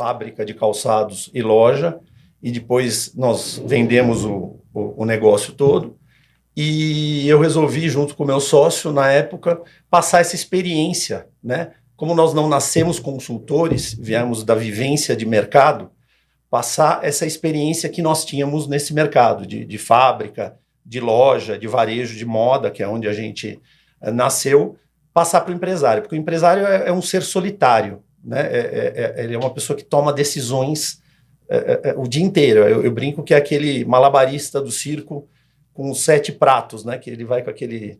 fábrica de calçados e loja, e depois nós vendemos o negócio todo. E eu resolvi, junto com o meu sócio, na época, passar essa experiência, né? Como nós não nascemos consultores, viemos da vivência de mercado, passar essa experiência que nós tínhamos nesse mercado de fábrica, de loja, de varejo, de moda, que é onde a gente nasceu, passar para o empresário. Porque o empresário é um ser solitário, né? Ele é uma pessoa que toma decisões o dia inteiro. Eu brinco que é aquele malabarista do circo com os 7 pratos, né? Que ele vai com aquele...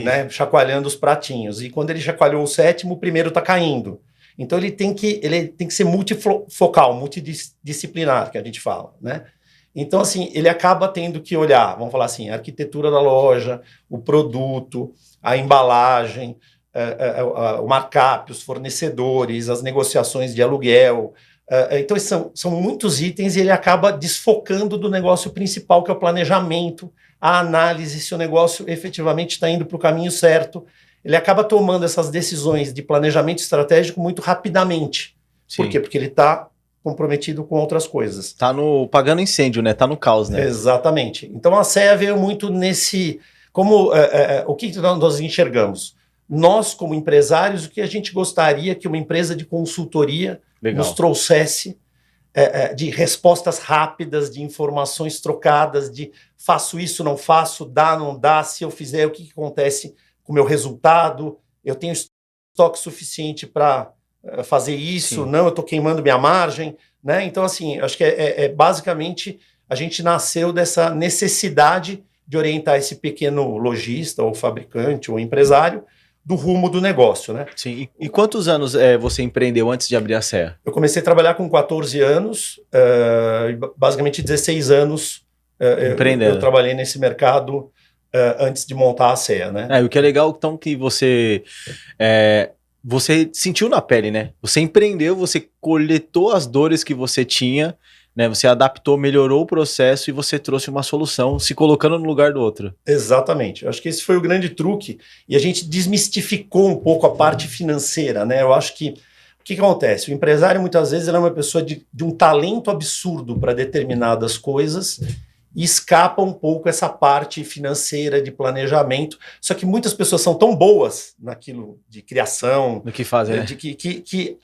Né, chacoalhando os pratinhos. E quando ele chacoalhou o 7º, o primeiro está caindo. Então ele tem que ser multifocal, multidisciplinar, que a gente fala, né? Então, assim, ele acaba tendo que olhar, vamos falar assim, a arquitetura da loja, o produto, a embalagem, o markup, os fornecedores, as negociações de aluguel. Então, são muitos itens e ele acaba desfocando do negócio principal, que é o planejamento, a análise, se o negócio efetivamente está indo para o caminho certo. Ele acaba tomando essas decisões de planejamento estratégico muito rapidamente. Sim. Por quê? Porque ele está comprometido com outras coisas. Está pagando incêndio, né? Está no caos, né? Exatamente. Então a CEA veio muito nesse... o que nós enxergamos? Nós, como empresários, o que a gente gostaria que uma empresa de consultoria nos trouxesse de respostas rápidas, de informações trocadas, de faço isso, não faço, dá, não dá, se eu fizer, o que acontece com o meu resultado, eu tenho estoque suficiente para fazer isso, não, eu estou queimando minha margem, né? Então, assim, acho que basicamente a gente nasceu dessa necessidade de orientar esse pequeno lojista, ou fabricante, ou empresário, do rumo do negócio, né? Sim. E quantos anos você empreendeu antes de abrir a CEA? Eu comecei a trabalhar com 14 anos, basicamente 16 anos eu trabalhei nesse mercado antes de montar a CEA, né? O que é legal, então, que você sentiu na pele, né? Você empreendeu, você coletou as dores que você tinha, né? Você adaptou, melhorou o processo e você trouxe uma solução, se colocando no lugar do outro. Exatamente. Eu acho que esse foi o grande truque e a gente desmistificou um pouco a parte financeira, né? Eu acho que o que acontece? O empresário muitas vezes ele é uma pessoa de um talento absurdo para determinadas coisas e escapa um pouco essa parte financeira de planejamento. Só que muitas pessoas são tão boas naquilo de criação, no que fazem, né? que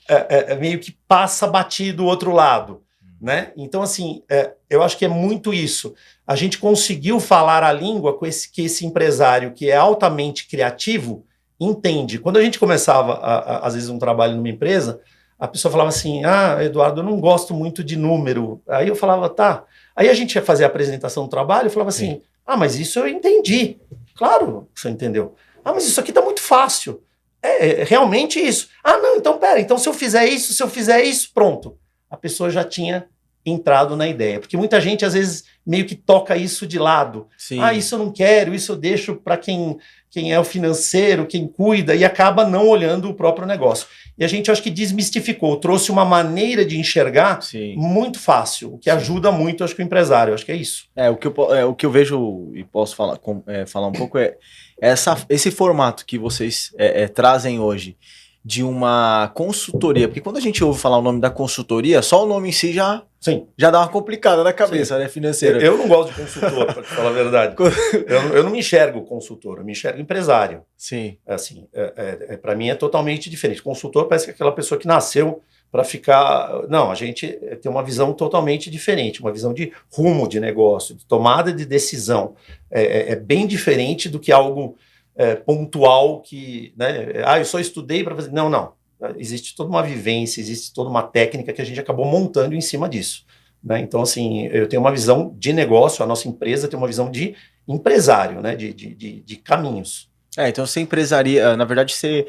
meio que passa batido o outro lado. Né? Então, assim, eu acho que é muito isso. A gente conseguiu falar a língua que esse empresário que é altamente criativo entende. Quando a gente começava, às vezes, um trabalho numa empresa, a pessoa falava assim, Eduardo, eu não gosto muito de número. Aí eu falava, tá. Aí a gente ia fazer a apresentação do trabalho e falava assim, mas isso eu entendi. Claro que você entendeu. Mas isso aqui tá muito fácil. É realmente isso. Não, então pera, então se eu fizer isso, pronto. A pessoa já tinha entrado na ideia. Porque muita gente, às vezes, meio que toca isso de lado. Sim. Isso eu não quero, isso eu deixo para quem é o financeiro, quem cuida, e acaba não olhando o próprio negócio. E a gente, acho que desmistificou, trouxe uma maneira de enxergar muito fácil, o que ajuda muito, acho que o empresário, acho que é isso. O que eu vejo, e posso falar um pouco, esse formato que vocês trazem hoje, de uma consultoria, porque quando a gente ouve falar o nome da consultoria, só o nome em si já dá uma complicada na cabeça, né, financeira. Eu não gosto de consultor, para te falar a verdade. eu não me enxergo consultor, eu me enxergo empresário. Sim. Assim, para mim é totalmente diferente. Consultor parece que é aquela pessoa que nasceu para ficar... Não, a gente tem uma visão totalmente diferente, uma visão de rumo de negócio, de tomada de decisão. É bem diferente do que algo... pontual que, né, eu só estudei para fazer... Não. Existe toda uma vivência, existe toda uma técnica que a gente acabou montando em cima disso. Né? Então, assim, eu tenho uma visão de negócio, a nossa empresa tem uma visão de empresário, né, de caminhos. Então você empresaria, na verdade você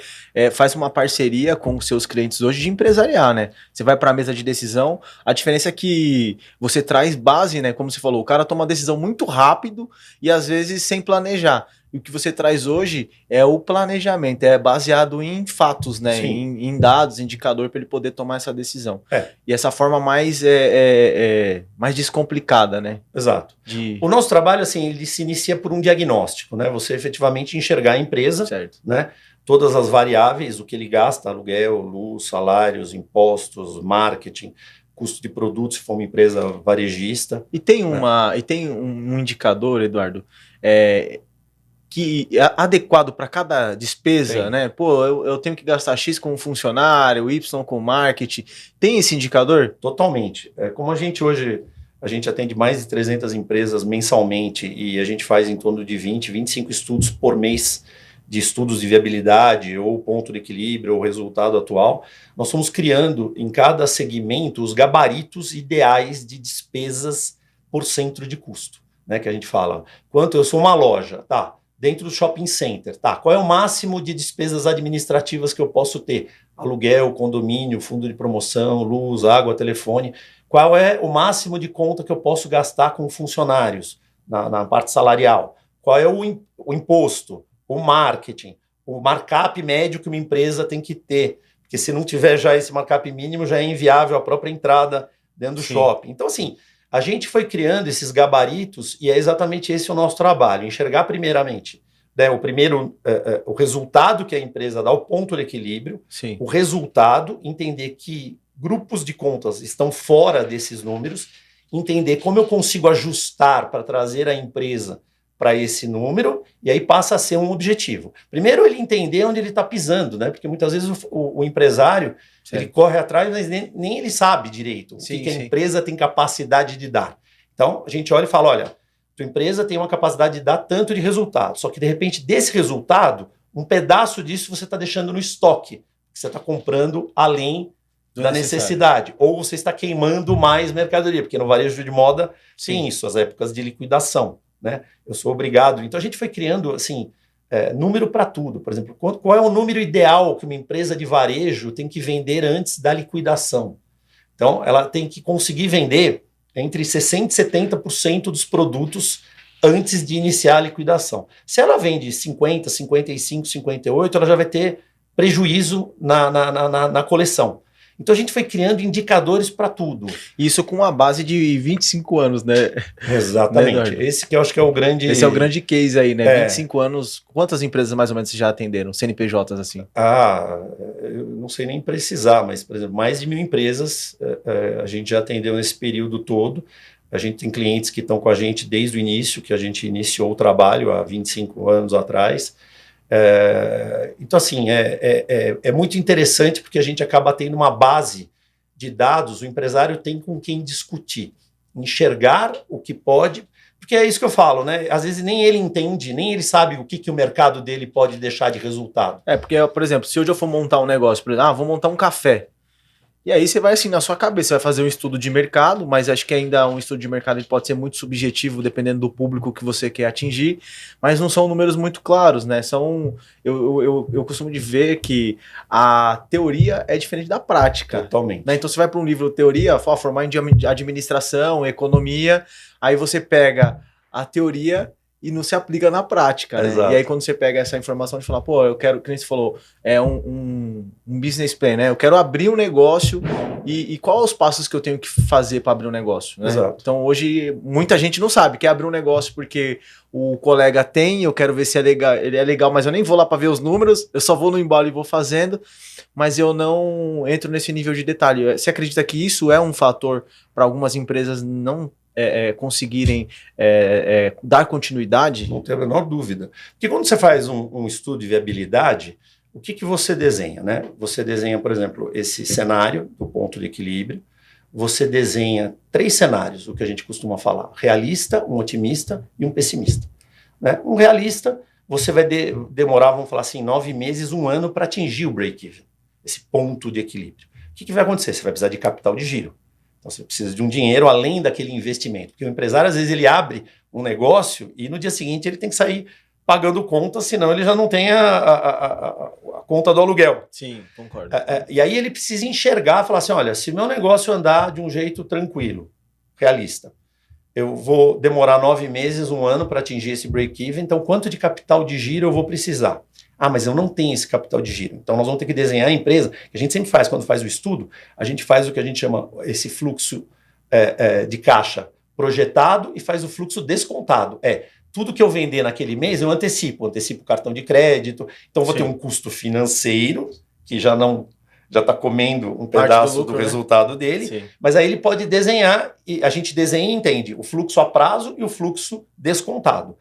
faz uma parceria com os seus clientes hoje de empresariar, né? Você vai para a mesa de decisão, a diferença é que você traz base, né? Como você falou, o cara toma uma decisão muito rápido e às vezes sem planejar. E o que você traz hoje é o planejamento, é baseado em fatos, né? Em dados, indicador para ele poder tomar essa decisão. E essa forma mais descomplicada, né? Exato. O nosso trabalho, assim, ele se inicia por um diagnóstico, né? Você efetivamente enxergar a empresa, né? todas as variáveis, o que ele gasta, aluguel, luz, salários, impostos, marketing, custo de produtos, se for uma empresa varejista. E tem um indicador, Eduardo, que é adequado para cada despesa, Tem. né? Pô, eu tenho que gastar X com funcionário, Y com marketing. Tem esse indicador? Totalmente. Como a gente hoje, a gente atende mais de 300 empresas mensalmente e a gente faz em torno de 20, 25 estudos por mês de estudos de viabilidade ou ponto de equilíbrio ou resultado atual, nós fomos criando em cada segmento os gabaritos ideais de despesas por centro de custo, né? Que a gente fala, quanto eu sou uma loja, tá? Dentro do shopping center, tá? Qual é o máximo de despesas administrativas que eu posso ter? Aluguel, condomínio, fundo de promoção, luz, água, telefone. Qual é o máximo de conta que eu posso gastar com funcionários na parte salarial? Qual é o imposto, o marketing, o markup médio que uma empresa tem que ter? Porque se não tiver já esse markup mínimo, já é inviável a própria entrada dentro do shopping. Então, assim, a gente foi criando esses gabaritos e é exatamente esse o nosso trabalho, enxergar primeiramente, né, o resultado que a empresa dá, o ponto de equilíbrio, Sim. o resultado, entender que grupos de contas estão fora desses números, entender como eu consigo ajustar para trazer a empresa para esse número, e aí passa a ser um objetivo. Primeiro, ele entender onde ele está pisando, né? Porque muitas vezes o empresário ele corre atrás, mas nem ele sabe direito o que a empresa tem capacidade de dar. Então, a gente olha e fala, olha, tua empresa tem uma capacidade de dar tanto de resultado, só que, de repente, desse resultado, um pedaço disso você está deixando no estoque, que você está comprando além da necessidade, ou você está queimando mais mercadoria, porque no varejo de moda tem isso, as épocas de liquidação, né? Eu sou obrigado. Então, a gente foi criando, assim, número para tudo. Por exemplo, qual é o número ideal que uma empresa de varejo tem que vender antes da liquidação? Então, ela tem que conseguir vender entre 60% e 70% dos produtos antes de iniciar a liquidação. Se ela vende 50%, 55%, 58%, ela já vai ter prejuízo na coleção. Então a gente foi criando indicadores para tudo. Isso com uma base de 25 anos, né? Exatamente. Né, esse que eu acho que é o grande... Esse é o grande case aí, né? 25 anos. Quantas empresas mais ou menos já atenderam? CNPJs assim? Eu não sei nem precisar, mas, por exemplo, mais de 1.000 empresas a gente já atendeu nesse período todo. A gente tem clientes que estão com a gente desde o início, que a gente iniciou o trabalho há 25 anos atrás. Então, assim, é muito interessante porque a gente acaba tendo uma base de dados, o empresário tem com quem discutir, enxergar o que pode, porque é isso que eu falo, né? Às vezes nem ele entende, nem ele sabe o que o mercado dele pode deixar de resultado. Porque, por exemplo, se hoje eu for montar um negócio, por exemplo, vou montar um café. E aí você vai assim, na sua cabeça, você vai fazer um estudo de mercado, mas acho que ainda um estudo de mercado ele pode ser muito subjetivo, dependendo do público que você quer atingir, mas não são números muito claros, né? Eu costumo de ver que a teoria é diferente da prática. Totalmente. Né? Então você vai para um livro teoria, formar em administração, economia, aí você pega a teoria e não se aplica na prática, né? E aí quando você pega essa informação de falar, pô, eu quero, que nem você falou, um business plan, né? Eu quero abrir um negócio e quais os passos que eu tenho que fazer para abrir um negócio, né? Exato. Então hoje muita gente não sabe, quer abrir um negócio porque o colega tem, eu quero ver se ele é legal, mas eu nem vou lá para ver os números, eu só vou no embalo e vou fazendo, mas eu não entro nesse nível de detalhe. Você acredita que isso é um fator para algumas empresas não conseguirem dar continuidade? Não tenho a menor dúvida. Porque quando você faz um estudo de viabilidade, o que você desenha, né? Você desenha, por exemplo, esse cenário do ponto de equilíbrio, você desenha 3 cenários, o que a gente costuma falar, realista, um otimista e um pessimista. Né? Um realista, você vai demorar, vamos falar assim, 9 meses, 1 ano para atingir o break-even, esse ponto de equilíbrio. O que vai acontecer? Você vai precisar de capital de giro. Então você precisa de um dinheiro além daquele investimento. Porque o empresário, às vezes, ele abre um negócio e no dia seguinte ele tem que sair pagando conta, senão ele já não tem a conta do aluguel. Sim, concordo. E aí ele precisa enxergar, falar assim, olha, se meu negócio andar de um jeito tranquilo, realista, eu vou demorar 9 meses, 1 ano para atingir esse break-even, então quanto de capital de giro eu vou precisar? Mas eu não tenho esse capital de giro. Então nós vamos ter que desenhar a empresa, que a gente sempre faz quando faz o estudo, a gente faz o que a gente chama esse fluxo de caixa projetado e faz o fluxo descontado. tudo que eu vender naquele mês, eu antecipo o cartão de crédito, então vou ter um custo financeiro, que já está comendo um pedaço do, lucro, do resultado dele, Sim. Mas aí ele pode desenhar, e a gente desenha e entende o fluxo a prazo e o fluxo descontado.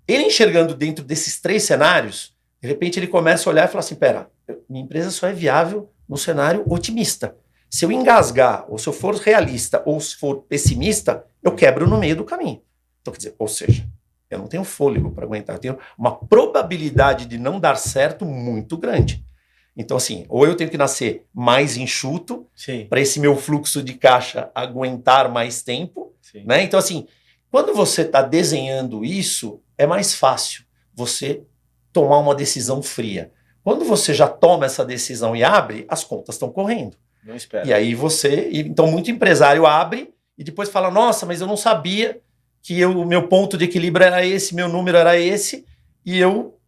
Ele enxergando dentro desses 3 cenários, de repente ele começa a olhar e falar assim, pera, minha empresa só é viável no cenário otimista. Se eu engasgar, ou se eu for realista, ou se for pessimista, eu quebro no meio do caminho. Então, quer dizer, ou seja, eu não tenho fôlego para aguentar, eu tenho uma probabilidade de não dar certo muito grande. Então, assim, ou eu tenho que nascer mais enxuto para esse meu fluxo de caixa aguentar mais tempo, né? Então, assim, quando você está desenhando isso, é mais fácil você tomar uma decisão fria. Quando você já toma essa decisão e abre, as contas estão correndo. Não espera. E aí então muito empresário abre e depois fala, nossa, mas eu não sabia que o meu ponto de equilíbrio era esse, meu número era esse, e eu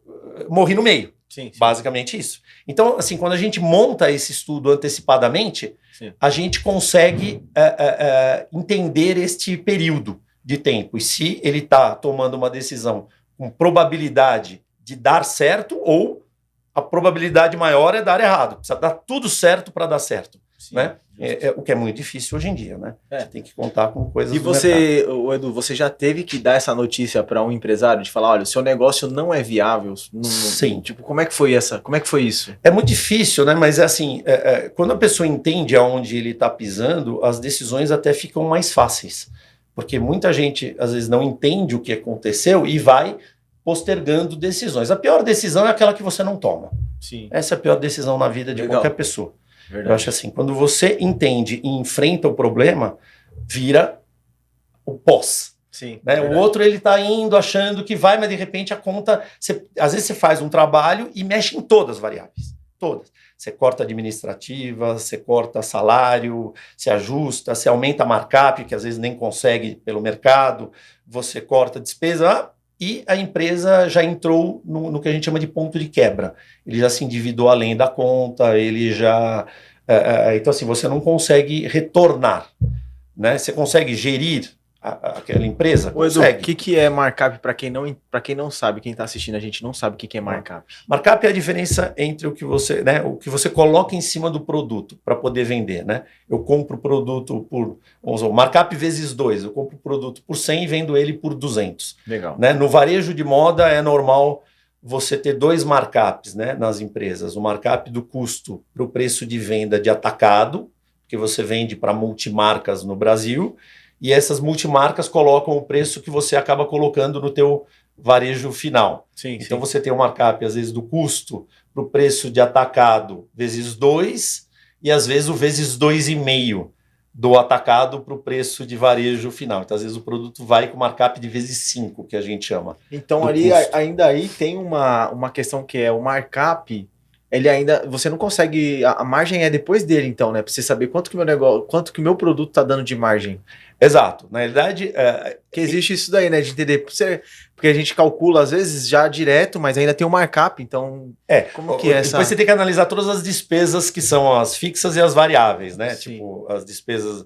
morri no meio. Sim. Basicamente isso. Então, assim, quando a gente monta esse estudo antecipadamente, a gente consegue entender este período de tempo. E se ele está tomando uma decisão com probabilidade de dar certo ou a probabilidade maior é dar errado. Precisa dar tudo certo para dar certo. Sim, né? O que é muito difícil hoje em dia, né? Você tem que contar com coisas. E você, Edu, você já teve que dar essa notícia para um empresário de falar, olha, o seu negócio não é viável? Sim. Tipo, como é que foi isso? É muito difícil, né? Mas assim, quando a pessoa entende aonde ele está pisando, as decisões até ficam mais fáceis. Porque muita gente, às vezes, não entende o que aconteceu e vai postergando decisões. A pior decisão é aquela que você não toma. Sim. Essa é a pior decisão na vida de qualquer pessoa. Verdade. Eu acho assim, quando você entende e enfrenta o problema, vira o pós. Sim, né? O outro, ele tá indo achando que vai, mas de repente a conta... às vezes você faz um trabalho e mexe em todas as variáveis. Todas. Você corta administrativa, você corta salário, você ajusta, você aumenta a markup, que às vezes nem consegue pelo mercado, você corta despesa... E a empresa já entrou no que a gente chama de ponto de quebra. Ele já se endividou além da conta, ele já... então, assim, você não consegue retornar. Né? Você consegue gerir aquela empresa? Consegue. Edu, o que é markup para quem não sabe, quem está assistindo a gente não sabe o que é markup? Markup é a diferença entre o que você coloca em cima do produto para poder vender. Né? Eu compro o produto por... Vamos dizer, markup vezes 2. Eu compro o produto por 100 e vendo ele por 200. Legal. Né? No varejo de moda é normal você ter 2 markups, né, nas empresas. O markup do custo para o preço de venda de atacado, que você vende para multimarcas no Brasil, e essas multimarcas colocam o preço que você acaba colocando no teu varejo final. Sim, então você tem um markup, às vezes, do custo para o preço de atacado vezes 2, e às vezes o vezes 2,5 do atacado para o preço de varejo final. Então, às vezes, o produto vai com markup de vezes 5, que a gente chama. Então, ali, ainda aí tem uma questão que é o markup... Ele ainda, você não consegue, a margem é depois dele, então, né? Pra você saber quanto que o meu produto tá dando de margem. Exato. Na realidade... que existe isso daí, né? De entender, porque a gente calcula, às vezes, já direto, mas ainda tem o markup, então... Como que é essa... Depois você tem que analisar todas as despesas que são as fixas e as variáveis, né? Sim. Tipo, as despesas...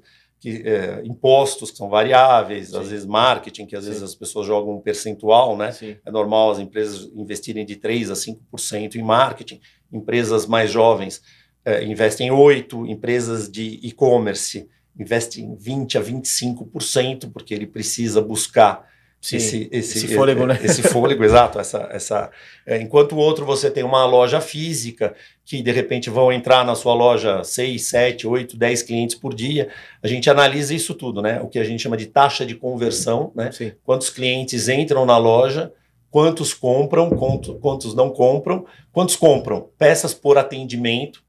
impostos que são variáveis, Sim. Às vezes marketing, que às vezes as pessoas jogam um percentual, né? Sim. É normal as empresas investirem de 3% a 5% em marketing, empresas mais jovens investem 8%, empresas de e-commerce investem 20% a 25%, porque ele precisa buscar esse fôlego, né? Esse fôlego, exato. Enquanto o outro você tem uma loja física, que de repente vão entrar na sua loja 6, 7, 8, 10 clientes por dia, a gente analisa isso tudo, né? O que a gente chama de taxa de conversão, né? Sim. Quantos clientes entram na loja, quantos compram, quantos não compram, quantos compram peças por atendimento.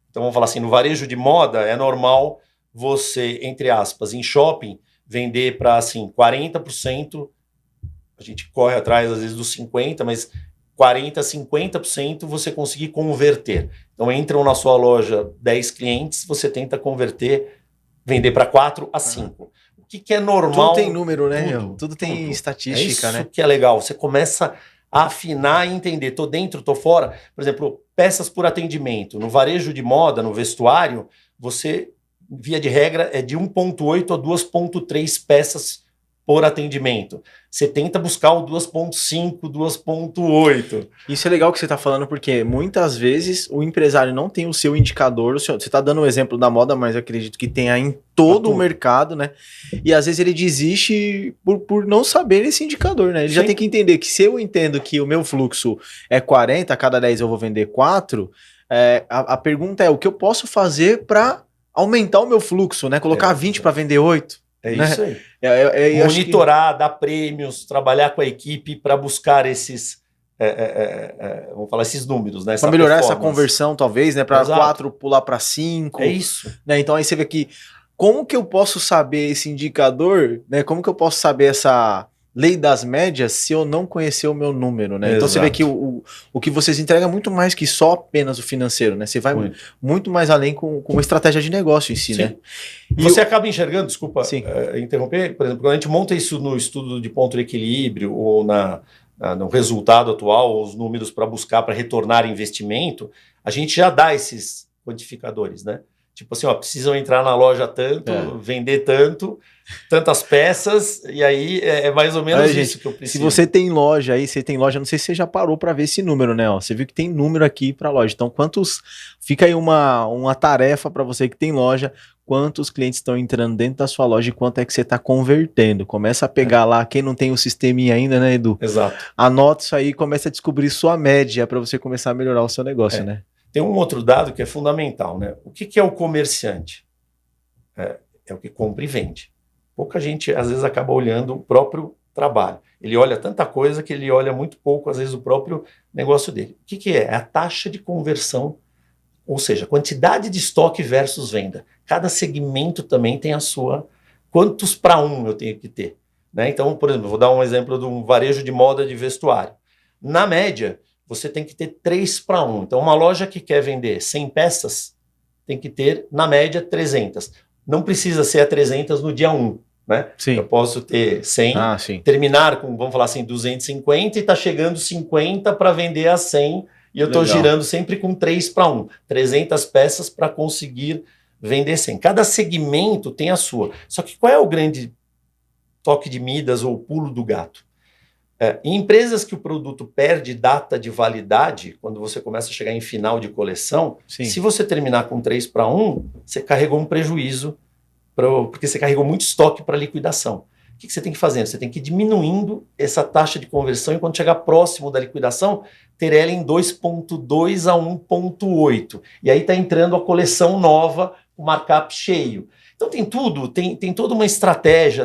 Então vamos falar assim, no varejo de moda é normal você, entre aspas, em shopping, vender para assim, 40%, a gente corre atrás às vezes dos 50%, mas 40%, 50% você conseguir converter. Então entram na sua loja 10 clientes, você tenta converter, vender para 4 a 5. O que é normal? Tudo tem número, né? Tudo tem estatística, né? Isso que é legal. Você começa a afinar e entender. Tô dentro, tô fora. Por exemplo, peças por atendimento. No varejo de moda, no vestuário, você, via de regra, é de 1,8 a 2,3 peças por atendimento. Você tenta buscar o 2.5, 2.8. Isso é legal que você está falando, porque muitas vezes o empresário não tem o seu indicador. Você está dando o exemplo da moda, mas eu acredito que tenha em todo o mercado, né? E às vezes ele desiste por não saber esse indicador, né? Ele já tem que entender que se eu entendo que o meu fluxo é 40, a cada 10 eu vou vender 4, a pergunta é o que eu posso fazer para aumentar o meu fluxo, né? Colocar 20 para vender 8. É né? isso aí. Monitorar, dar prêmios, trabalhar com a equipe para buscar esses, vamos falar, esses números, né? Para melhorar essa conversão, talvez, né? Para 4 pular para 5. É isso. Né? Então aí você vê que como que eu posso saber esse indicador, né? Como que eu posso saber essa lei das médias se eu não conhecer o meu número, né? Então você vê que o que vocês entregam é muito mais que só apenas o financeiro, né? Você vai muito mais além com uma estratégia de negócio em si, né? E você acaba enxergando, desculpa interromper, por exemplo, quando a gente monta isso no estudo de ponto de equilíbrio ou no resultado atual, os números para buscar, para retornar investimento, a gente já dá esses quantificadores, né? Tipo assim, precisam entrar na loja tanto, vender tantas peças, e aí é mais ou menos isso que eu preciso. Se você tem loja aí, não sei se você já parou para ver esse número, né? Você viu que tem número aqui para loja. Então, fica aí uma tarefa para você que tem loja, quantos clientes estão entrando dentro da sua loja e quanto é que você está convertendo. Começa a pegar lá, quem não tem o sisteminha ainda, né, Edu? Exato. Anota isso aí e começa a descobrir sua média para você começar a melhorar o seu negócio, né? Tem um outro dado que é fundamental, né? O que é o comerciante? É o que compra e vende. Pouca gente, às vezes, acaba olhando o próprio trabalho. Ele olha tanta coisa que ele olha muito pouco, às vezes, o próprio negócio dele. O que é? É a taxa de conversão, ou seja, quantidade de estoque versus venda. Cada segmento também tem a sua... Quantos para um eu tenho que ter? Né? Então, por exemplo, vou dar um exemplo de um varejo de moda de vestuário. Na média, você tem que ter 3 para 1. Então, uma loja que quer vender 100 peças tem que ter, na média, 300. Não precisa ser a 300 no dia 1. Né? Sim. Eu posso ter 100, terminar com, vamos falar assim, 250 e está chegando 50 para vender a 100 e eu estou girando sempre com 3 para 1. 300 peças para conseguir vender 100. Cada segmento tem a sua. Só que qual é o grande toque de Midas ou pulo do gato? Em empresas que o produto perde data de validade, quando você começa a chegar em final de coleção, se você terminar com 3 para 1, você carregou um prejuízo, porque você carregou muito estoque para liquidação. O que você tem que fazer? Você tem que ir diminuindo essa taxa de conversão e quando chegar próximo da liquidação, ter ela em 2.2 a 1.8. E aí está entrando a coleção nova, o markup cheio. Então tem tudo, tem toda uma estratégia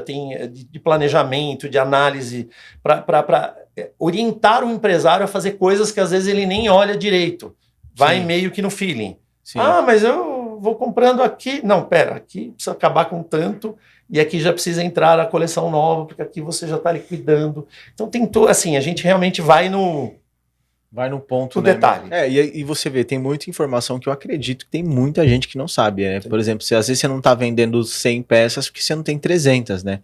de planejamento, de análise, para orientar o empresário a fazer coisas que às vezes ele nem olha direito. Vai meio que no feeling. Mas eu vou comprando aqui. Não, pera, aqui precisa acabar com tanto, e aqui já precisa entrar a coleção nova, porque aqui você já está liquidando. Então tem tudo, assim, a gente realmente vai no ponto, no detalhe. E você vê, tem muita informação que eu acredito que tem muita gente que não sabe, né? Por exemplo, às vezes você não está vendendo 100 peças porque você não tem 300, né?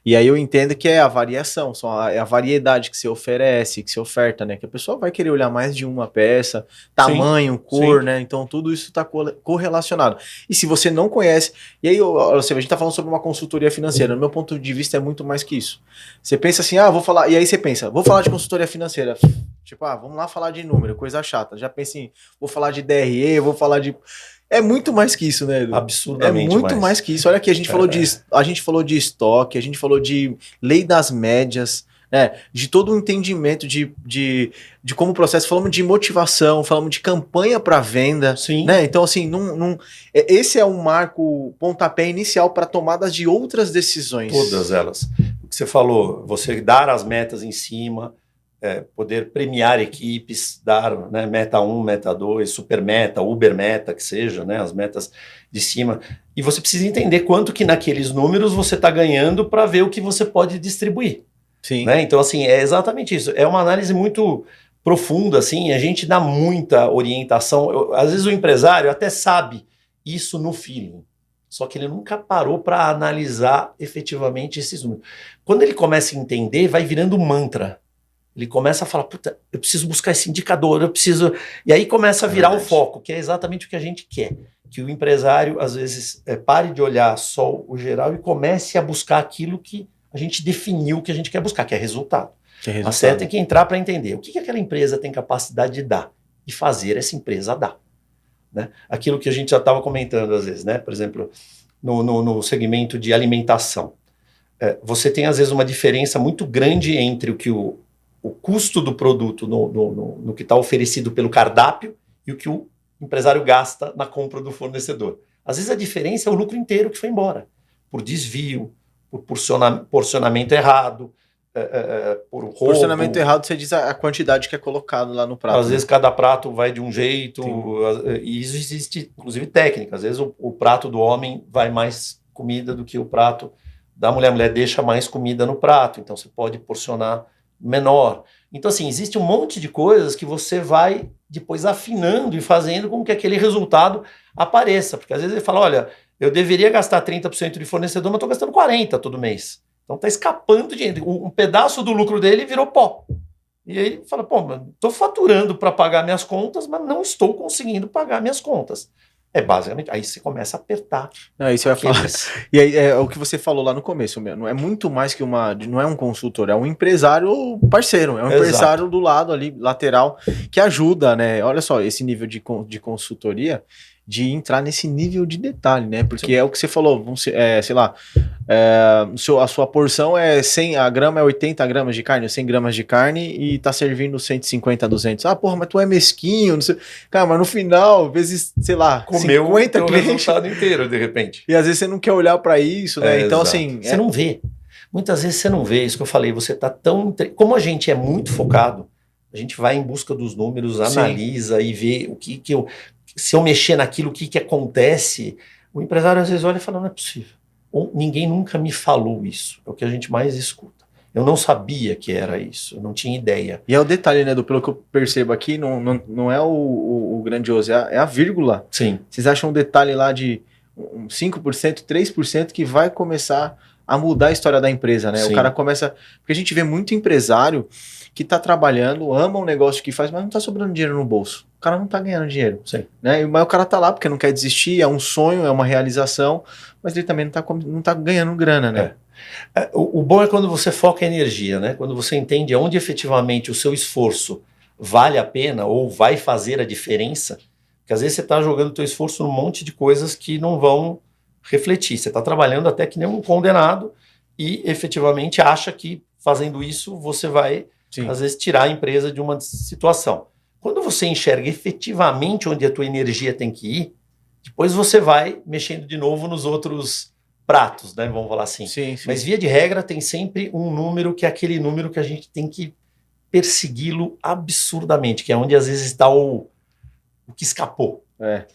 E aí eu entendo que é a variação, é a variedade que você oferece, que você oferta, né? Que a pessoa vai querer olhar mais de uma peça, tamanho, cor, né? Então tudo isso está correlacionado. E se você não conhece... E aí, a gente está falando sobre uma consultoria financeira. No meu ponto de vista é muito mais que isso. Você pensa assim, vou falar... E aí você pensa, vou falar de consultoria financeira. Tipo, vamos lá falar de número, coisa chata. Já pensa em, vou falar de DRE, vou falar de... É muito mais que isso, né, Edu? Absurdamente muito mais que isso. Olha aqui, a gente falou de estoque, a gente falou de lei das médias, né, de todo o entendimento de como o processo, falamos de motivação, falamos de campanha para venda, né? Então, assim, esse é um marco, pontapé inicial para tomadas de outras decisões. Todas elas. O que você falou, você dar as metas em cima, poder premiar equipes, dar, né, meta 1, meta 2, super meta, uber meta, que seja, né, as metas de cima. E você precisa entender quanto que naqueles números você está ganhando para ver o que você pode distribuir. Né? Então, assim, é exatamente isso. É uma análise muito profunda, assim, a gente dá muita orientação. Às vezes o empresário até sabe isso no feeling, só que ele nunca parou para analisar efetivamente esses números. Quando ele começa a entender, vai virando mantra. Ele começa a falar, puta, eu preciso buscar esse indicador, eu preciso... E aí começa a virar o foco, que é exatamente o que a gente quer. Que o empresário, às vezes, pare de olhar só o geral e comece a buscar aquilo que a gente definiu o que a gente quer buscar, que é resultado. Que A resultado. CEA tem que entrar para entender o que aquela empresa tem capacidade de dar e fazer essa empresa dar. Né? Aquilo que a gente já estava comentando às vezes, né? Por exemplo, no segmento de alimentação. Você tem às vezes uma diferença muito grande entre o que o custo do produto no que está oferecido pelo cardápio e o que o empresário gasta na compra do fornecedor. Às vezes a diferença é o lucro inteiro que foi embora, por desvio, por porcionamento errado, por roubo. Porcionamento errado, você diz a quantidade que é colocado lá no prato. Às vezes cada prato vai de um jeito, Sim. e isso existe, inclusive, técnica. Às vezes o prato do homem vai mais comida do que o prato da mulher. A mulher deixa mais comida no prato, então você pode porcionar menor. Então, assim, existe um monte de coisas que você vai depois afinando e fazendo com que aquele resultado apareça. Porque às vezes ele fala, olha, eu deveria gastar 30% de fornecedor, mas estou gastando 40% todo mês. Então está escapando dinheiro. Um pedaço do lucro dele virou pó. E aí ele fala, pô, estou faturando para pagar minhas contas, mas não estou conseguindo pagar minhas contas. Basicamente, aí você começa a apertar. Aí você vai falar. E aí é o que você falou lá no começo, não é muito mais que não é um consultor, é um empresário parceiro, é um empresário do lado ali, lateral, que ajuda, né? Olha só, esse nível de consultoria, de entrar nesse nível de detalhe, né? Porque é o que você falou, sei lá, a sua porção é 100, a grama é 80 gramas de carne, 100 gramas de carne e tá servindo 150, 200. Ah, porra, mas tu é mesquinho, não sei. Cara, mas no final, vezes, sei lá, comeu 50 o resultado inteiro, de repente. E às vezes você não quer olhar para isso, né? Então, exato. assim... Você não vê. Muitas vezes você não vê, isso que eu falei, você tá tão... Como a gente é muito focado, a gente vai em busca dos números, analisa e vê o que eu... Se eu mexer naquilo, o que acontece, o empresário às vezes olha e fala, não é possível. Ou, ninguém nunca me falou isso. É o que a gente mais escuta. Eu não sabia que era isso, eu não tinha ideia. E é o detalhe, né, pelo que eu percebo aqui, não é o grandioso, é a vírgula. Sim. Vocês acham um detalhe lá de 5%, 3% que vai começar a mudar a história da empresa, né? Sim. O cara começa... Porque a gente vê muito empresário que tá trabalhando, ama o negócio que faz, mas não tá sobrando dinheiro no bolso. O cara não tá ganhando dinheiro. Sim. Né? Mas o cara tá lá porque não quer desistir, é um sonho, é uma realização, mas ele também não tá ganhando grana, né? O bom é quando você foca a energia, né? Quando você entende onde efetivamente o seu esforço vale a pena ou vai fazer a diferença, porque às vezes você está jogando o seu esforço num monte de coisas que não vão refletir. Você está trabalhando até que nem um condenado e efetivamente acha que fazendo isso você vai, sim, às vezes tirar a empresa de uma situação. Quando você enxerga efetivamente onde a tua energia tem que ir, depois você vai mexendo de novo nos outros pratos, né? Vamos falar assim. Sim, sim. Mas via de regra tem sempre um número que é aquele número que a gente tem que persegui-lo absurdamente, que é onde às vezes está o que escapou.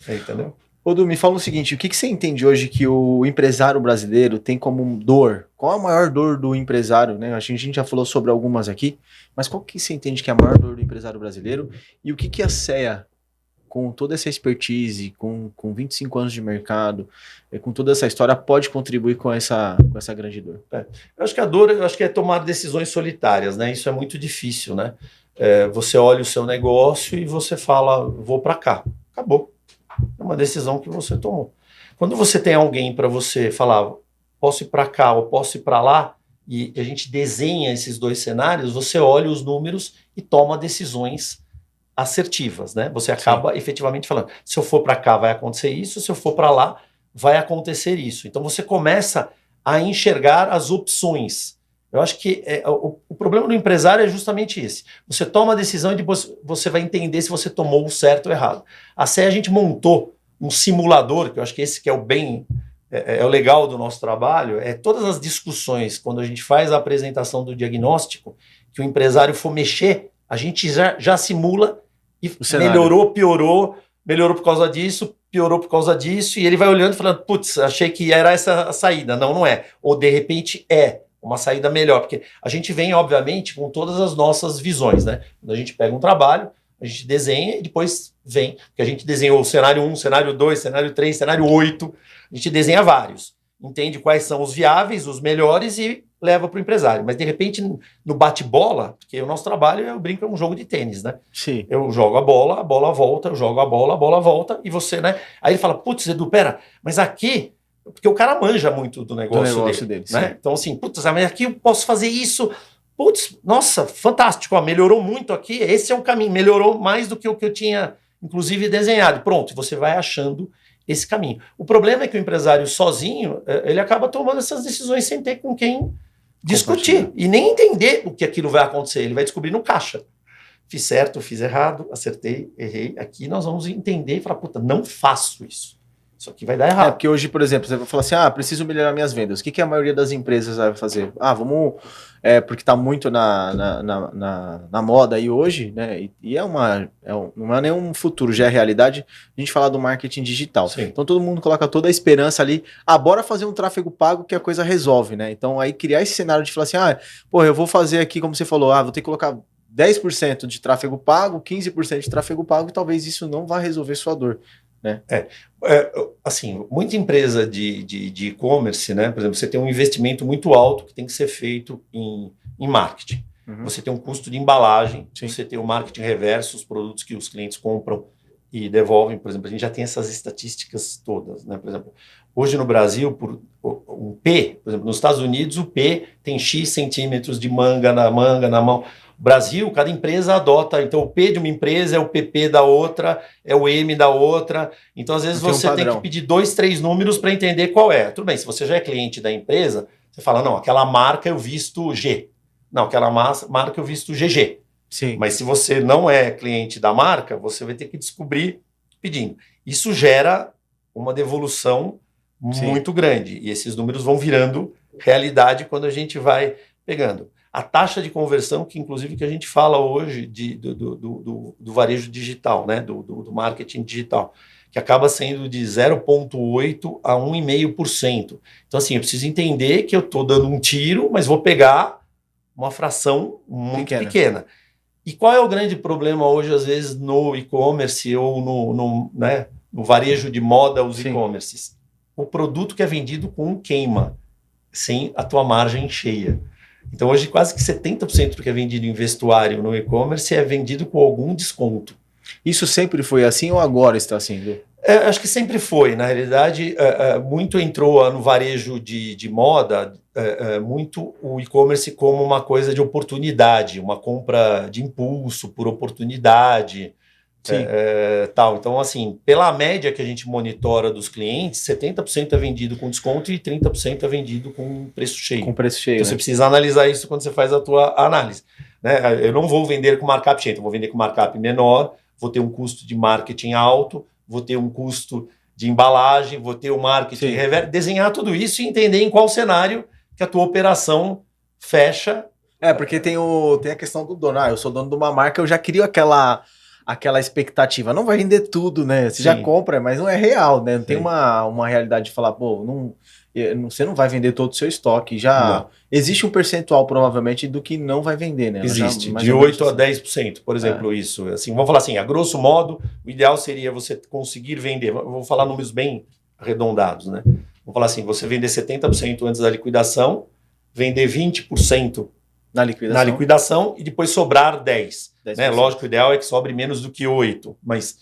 Entendeu? Ô, Du, me fala o seguinte, o que você entende hoje que o empresário brasileiro tem como dor? Qual a maior dor do empresário, né? A gente já falou sobre algumas aqui, mas qual que você entende que é a maior dor do empresário brasileiro? E o que a CEA, com toda essa expertise, com 25 anos de mercado, com toda essa história, pode contribuir com essa grande dor? Eu acho que a dor é tomar decisões solitárias, né? Isso é muito difícil, né? Você olha o seu negócio e você fala, vou para cá. Acabou. É uma decisão que você tomou. Quando você tem alguém para você falar, posso ir para cá ou posso ir para lá, e a gente desenha esses dois cenários, você olha os números e toma decisões assertivas, né? Você acaba, sim, efetivamente falando, se eu for para cá vai acontecer isso, se eu for para lá vai acontecer isso. Então você começa a enxergar as opções. Eu acho que o problema do empresário é justamente esse. Você toma a decisão e depois você vai entender se você tomou o certo ou errado. A CEA, a gente montou um simulador, que eu acho que esse que é o legal do nosso trabalho, todas as discussões, quando a gente faz a apresentação do diagnóstico, que o empresário for mexer, a gente já simula e melhorou, piorou, melhorou por causa disso, piorou por causa disso, e ele vai olhando e falando, putz, achei que era essa a saída. Não é. Ou de repente uma saída melhor, porque a gente vem, obviamente, com todas as nossas visões, né? Quando a gente pega um trabalho, a gente desenha e depois vem, porque a gente desenhou o cenário 1, cenário 2, cenário 3, cenário 8, a gente desenha vários, entende quais são os viáveis, os melhores e leva para o empresário. Mas, de repente, no bate-bola, porque o nosso trabalho, eu brinco, é um jogo de tênis, né? Sim. Eu jogo a bola volta, eu jogo a bola volta, e você, né? Aí ele fala, putz, Edu, pera, mas aqui Porque o cara manja muito do negócio dele, né? sim. Então, assim, putz, mas aqui eu posso fazer isso. Putz, nossa, fantástico, ó, melhorou muito aqui. Esse é o caminho, melhorou mais do que o que eu tinha, inclusive, desenhado. Pronto, você vai achando esse caminho. O problema é que o empresário sozinho, ele acaba tomando essas decisões sem ter com quem discutir e nem entender o que aquilo vai acontecer. Ele vai descobrir no caixa. Fiz certo, fiz errado, acertei, errei. Aqui nós vamos entender e falar, puta, não faço isso. Isso aqui vai dar errado. Porque hoje, por exemplo, você vai falar assim, preciso melhorar minhas vendas. O que a maioria das empresas vai fazer? Vamos... porque está muito na moda aí hoje, né? E não é nenhum futuro, já é realidade, a gente falar do marketing digital. Sim. Então todo mundo coloca toda a esperança ali, bora fazer um tráfego pago que a coisa resolve, né? Então aí criar esse cenário de falar assim, eu vou fazer aqui, como você falou, vou ter que colocar 10% de tráfego pago, 15% de tráfego pago, e talvez isso não vá resolver sua dor. Né? Assim, muita empresa de e-commerce, né? Por exemplo, você tem um investimento muito alto que tem que ser feito em marketing. Uhum. Você tem um custo de embalagem, sim, você tem o marketing reverso, os produtos que os clientes compram e devolvem. Por exemplo, a gente já tem essas estatísticas todas, né? Por exemplo, hoje no Brasil, um P, por exemplo, nos Estados Unidos, o P tem X centímetros de manga na mão. Brasil, cada empresa adota, então o P de uma empresa é o PP da outra, é o M da outra, então às vezes você tem que pedir 2, 3 números para entender qual é. Tudo bem, se você já é cliente da empresa, você fala, não, aquela marca eu visto G, não, aquela marca eu visto GG. Sim. Mas se você não é cliente da marca, você vai ter que descobrir pedindo. Isso gera uma devolução, sim, muito grande, e esses números vão virando realidade quando a gente vai pegando. A taxa de conversão, que inclusive que a gente fala hoje do varejo digital, né? do marketing digital, que acaba sendo de 0,8% a 1,5%. Então, assim, eu preciso entender que eu estou dando um tiro, mas vou pegar uma fração muito pequena. E qual é o grande problema hoje, às vezes, no e-commerce ou no varejo de moda, os e-commerces? O produto que é vendido com queima, sem a tua margem cheia. Então, hoje, quase que 70% do que é vendido em vestuário no e-commerce é vendido com algum desconto. Isso sempre foi assim ou agora está sendo? Acho que sempre foi. Na realidade, muito entrou no varejo de moda, muito o e-commerce como uma coisa de oportunidade, uma compra de impulso por oportunidade. Tal. Então, assim, pela média que a gente monitora dos clientes, 70% é vendido com desconto e 30% é vendido com preço cheio. Com preço cheio. Então, você precisa analisar isso quando você faz a tua análise. Né? Eu não vou vender com markup cheio, então vou vender com markup menor, vou ter um custo de marketing alto, vou ter um custo de embalagem, vou ter o marketing reverso, desenhar tudo isso e entender em qual cenário que a tua operação fecha. Porque tem a questão do dono. Eu sou dono de uma marca, eu já crio aquela expectativa. Não vai vender tudo, né? Você já compra, mas não é real, né? Não tem uma realidade de falar, você não vai vender todo o seu estoque. Existe um percentual, provavelmente, do que não vai vender, né? Existe, de 8% a 10%, por exemplo, isso. Assim, vamos falar assim, a grosso modo, o ideal seria você conseguir vender, vou falar números bem arredondados, né? Vamos falar assim, você vender 70% antes da liquidação, vender 20% na liquidação e depois sobrar 10%. Né? Lógico, o ideal é que sobre menos do que 8%, mas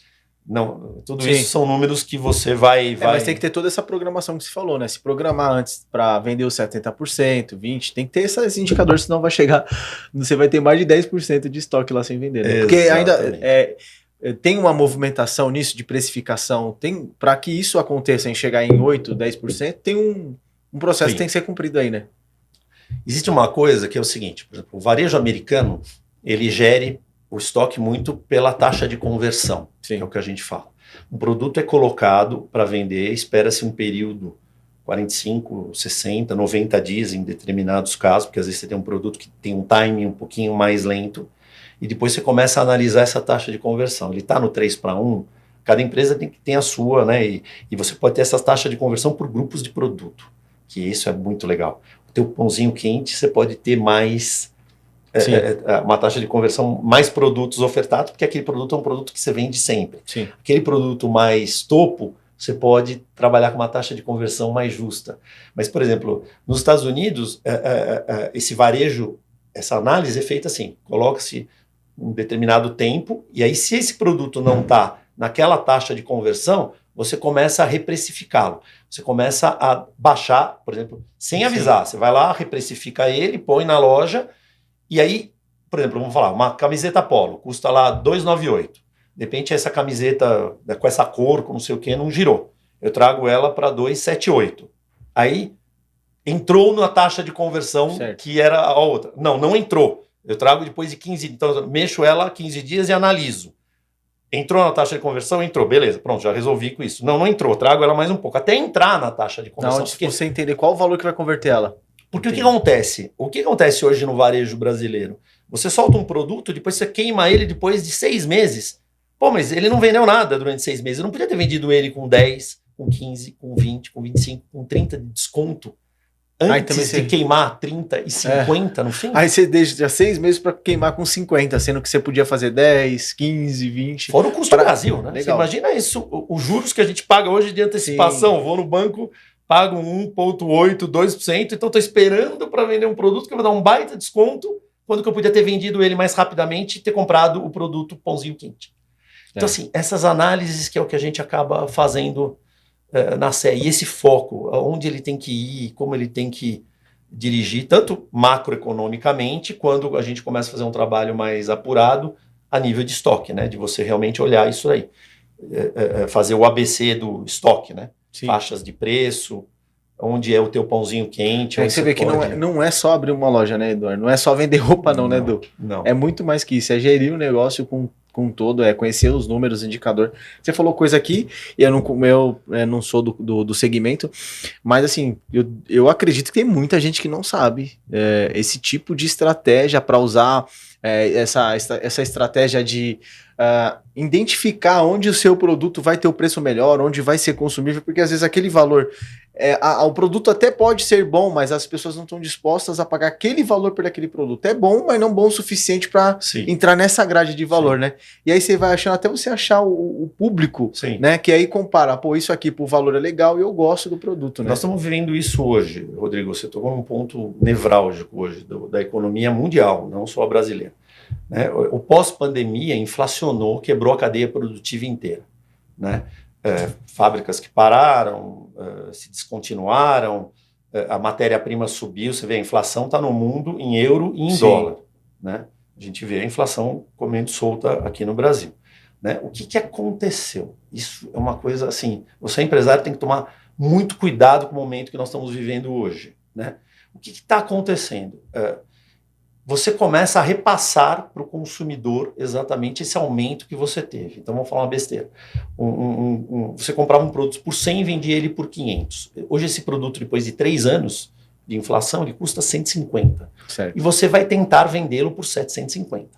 não, tudo isso são números que você vai... Mas tem que ter toda essa programação que você falou, né? Se programar antes para vender os 70%, 20%, tem que ter esses indicadores, senão vai chegar, você vai ter mais de 10% de estoque lá sem vender. Né? Porque ainda tem uma movimentação nisso de precificação, para que isso aconteça em chegar em 8%, 10%, tem um processo que tem que ser cumprido aí, né? Existe uma coisa que é o seguinte, por exemplo, o varejo americano, ele gere o estoque muito pela taxa de conversão, que é o que a gente fala. Um produto é colocado para vender, espera-se um período 45, 60, 90 dias em determinados casos, porque às vezes você tem um produto que tem um timing um pouquinho mais lento, e depois você começa a analisar essa taxa de conversão. Ele está no 3:1, cada empresa tem a sua, né? E você pode ter essa taxa de conversão por grupos de produto, que isso é muito legal. O teu pãozinho quente, você pode ter mais... uma taxa de conversão, mais produtos ofertados, porque aquele produto é um produto que você vende sempre. Sim. Aquele produto mais topo, você pode trabalhar com uma taxa de conversão mais justa. Mas, por exemplo, nos Estados Unidos, esse varejo, essa análise é feita assim, coloca-se um determinado tempo, e aí se esse produto não está naquela taxa de conversão, você começa a reprecificá-lo. Você começa a baixar, por exemplo, sem avisar. Você vai lá, reprecifica ele, põe na loja, e aí, por exemplo, vamos falar, uma camiseta polo, custa lá R$ 298. De repente, essa camiseta com essa cor, com não sei o que, não girou. Eu trago ela para 278. Aí, entrou na taxa de conversão que era a outra. Não entrou. Eu trago depois de 15 dias. Então, eu mexo ela 15 dias e analiso. Entrou na taxa de conversão? Entrou. Beleza, pronto, já resolvi com isso. Não entrou. Trago ela mais um pouco. Até entrar na taxa de conversão. Não, porque você entender qual o valor que vai converter ela. Porque o que acontece? O que acontece hoje no varejo brasileiro? Você solta um produto, depois você queima ele depois de 6 meses. Pô, mas ele não vendeu nada durante 6 meses. Eu não podia ter vendido ele com 10, com 15, com 20, com 25, com 30 de desconto. Antes de queimar 30 e 50 no fim. Aí você deixa 6 meses para queimar com 50, sendo que você podia fazer 10, 15, 20. Fora o custo do Brasil, né? Legal. Você imagina isso, os juros que a gente paga hoje de antecipação. Sim. Vou no banco, pago 1,8%, 2%, então estou esperando para vender um produto que vai dar um baita desconto, quando que eu podia ter vendido ele mais rapidamente e ter comprado o produto pãozinho quente. Então, assim, essas análises que é o que a gente acaba fazendo na CE, e esse foco, onde ele tem que ir, como ele tem que dirigir, tanto macroeconomicamente, quando a gente começa a fazer um trabalho mais apurado a nível de estoque, né? De você realmente olhar isso aí. Fazer o ABC do estoque, né? Sim. Faixas de preço, onde é o teu pãozinho quente. Aí você vê que não é só abrir uma loja, né, Eduardo? Não é só vender roupa não, né, Edu? Não. É muito mais que isso, é gerir o negócio com todo, é conhecer os números, indicador. Você falou coisa aqui, e eu não sou do segmento, mas assim, eu acredito que tem muita gente que não sabe esse tipo de estratégia para usar essa estratégia de identificar onde o seu produto vai ter o preço melhor, onde vai ser consumível, porque às vezes aquele valor, o produto até pode ser bom, mas as pessoas não estão dispostas a pagar aquele valor por aquele produto. É bom, mas não bom o suficiente para entrar nessa grade de valor, né? E aí você vai achando, até você achar o público, né? Que aí compara, pô, isso aqui por valor é legal e eu gosto do produto, né? Nós estamos vivendo isso hoje, Rodrigo, você tocou num ponto nevrálgico hoje da economia mundial, não só a brasileira. Né? O pós-pandemia inflacionou, quebrou a cadeia produtiva inteira. Né? Fábricas que pararam, se descontinuaram, a matéria-prima subiu, você vê, a inflação está no mundo em euro e em dólar. Né? A gente vê a inflação comendo solta aqui no Brasil. Né? O que aconteceu? Isso é uma coisa assim, você empresário tem que tomar muito cuidado com o momento que nós estamos vivendo hoje. Né? O que está acontecendo? Você começa a repassar para o consumidor exatamente esse aumento que você teve. Então, vamos falar uma besteira. Você comprava um produto por 100 e vendia ele por 500. Hoje, esse produto, depois de 3 anos de inflação, ele custa 150. Certo. E você vai tentar vendê-lo por 750.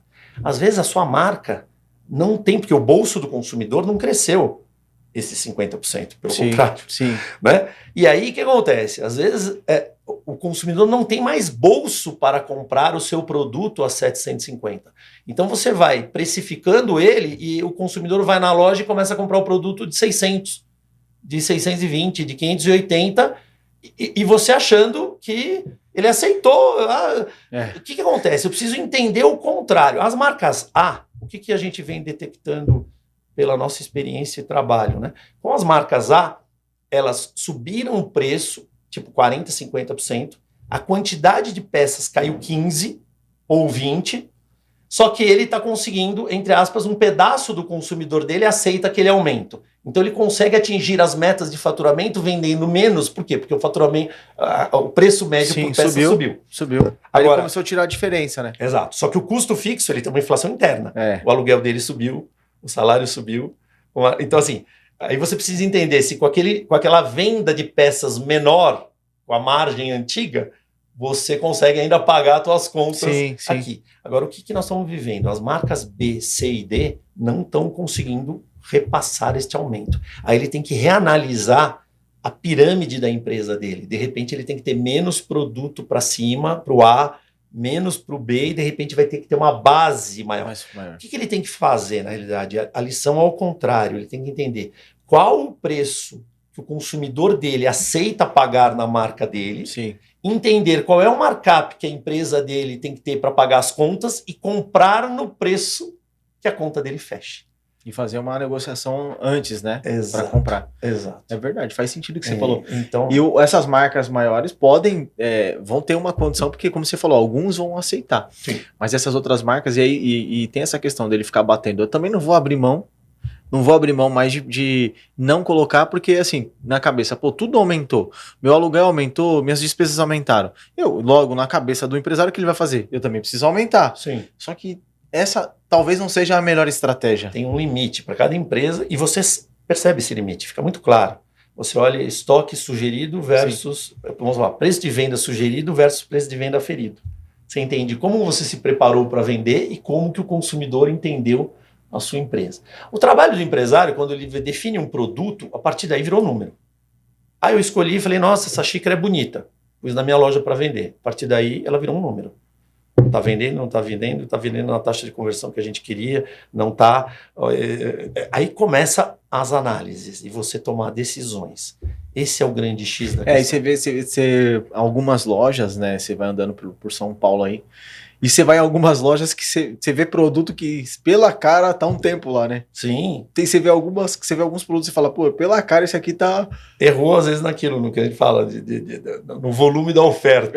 Às vezes, a sua marca não tem, porque o bolso do consumidor não cresceu esses 50%, pelo contrário. Sim. Né? E aí, o que acontece? Às vezes, o consumidor não tem mais bolso para comprar o seu produto a 750. Então, você vai precificando ele e o consumidor vai na loja e começa a comprar o produto de 600, de 620, de 580, e você achando que ele aceitou. O que acontece? Eu preciso entender o contrário. As marcas A, o que a gente vem detectando pela nossa experiência e trabalho, né? Com as marcas A, elas subiram o preço, tipo 40%, 50%, a quantidade de peças caiu 15% ou 20%, só que ele está conseguindo, entre aspas, um pedaço do consumidor dele aceita aquele aumento. Então ele consegue atingir as metas de faturamento vendendo menos, por quê? Porque o faturamento, o preço médio por peça subiu. Aí ele começou a tirar a diferença, né? Exato, só que o custo fixo, ele tem uma inflação interna. O aluguel dele subiu, o salário subiu. Então, assim, aí você precisa entender se com aquela venda de peças menor, com a margem antiga, você consegue ainda pagar as suas contas aqui. Agora, o que nós estamos vivendo? As marcas B, C e D não estão conseguindo repassar este aumento. Aí ele tem que reanalisar a pirâmide da empresa dele. De repente, ele tem que ter menos produto para cima, para o A, menos para o B, e de repente vai ter que ter uma base maior. O que ele tem que fazer, na realidade? A lição ao contrário, ele tem que entender qual o preço que o consumidor dele aceita pagar na marca dele, entender qual é o markup que a empresa dele tem que ter para pagar as contas e comprar no preço que a conta dele feche. E fazer uma negociação antes, né? Para Exato, comprar. exato. É verdade, faz sentido o que você falou. Então, E essas marcas maiores vão ter uma condição, porque como você falou, alguns vão aceitar. sim. Mas essas outras marcas, e tem essa questão dele ficar batendo. Eu também não vou abrir mão. Não vou abrir mão mais de não colocar, porque assim, na cabeça, pô, tudo aumentou. Meu aluguel aumentou, minhas despesas aumentaram. Logo, na cabeça do empresário, o que ele vai fazer? Eu também preciso aumentar. Sim. Só que essa talvez não seja a melhor estratégia. Tem um limite para cada empresa e você percebe esse limite, fica muito claro. Você olha estoque sugerido versus, vamos lá, preço de venda sugerido versus preço de venda aferido. Você entende como você se preparou para vender e como que o consumidor entendeu a sua empresa. O trabalho do empresário, quando ele define um produto, a partir daí virou número. Aí eu escolhi e falei, nossa, essa xícara é bonita. Pus na minha loja para vender. A partir daí ela virou um número. Está vendendo, não está vendendo na taxa de conversão que a gente queria, não está. Aí começa as análises e você tomar decisões. Esse é o grande X da questão. E você vê algumas lojas, né? Você vai andando por São Paulo aí, e você vai em algumas lojas que você vê produto que pela cara tá um tempo lá, né? Sim. Você vê alguns produtos e fala, pô, pela cara esse aqui tá... Errou às vezes naquilo, no que a gente fala, no volume da oferta.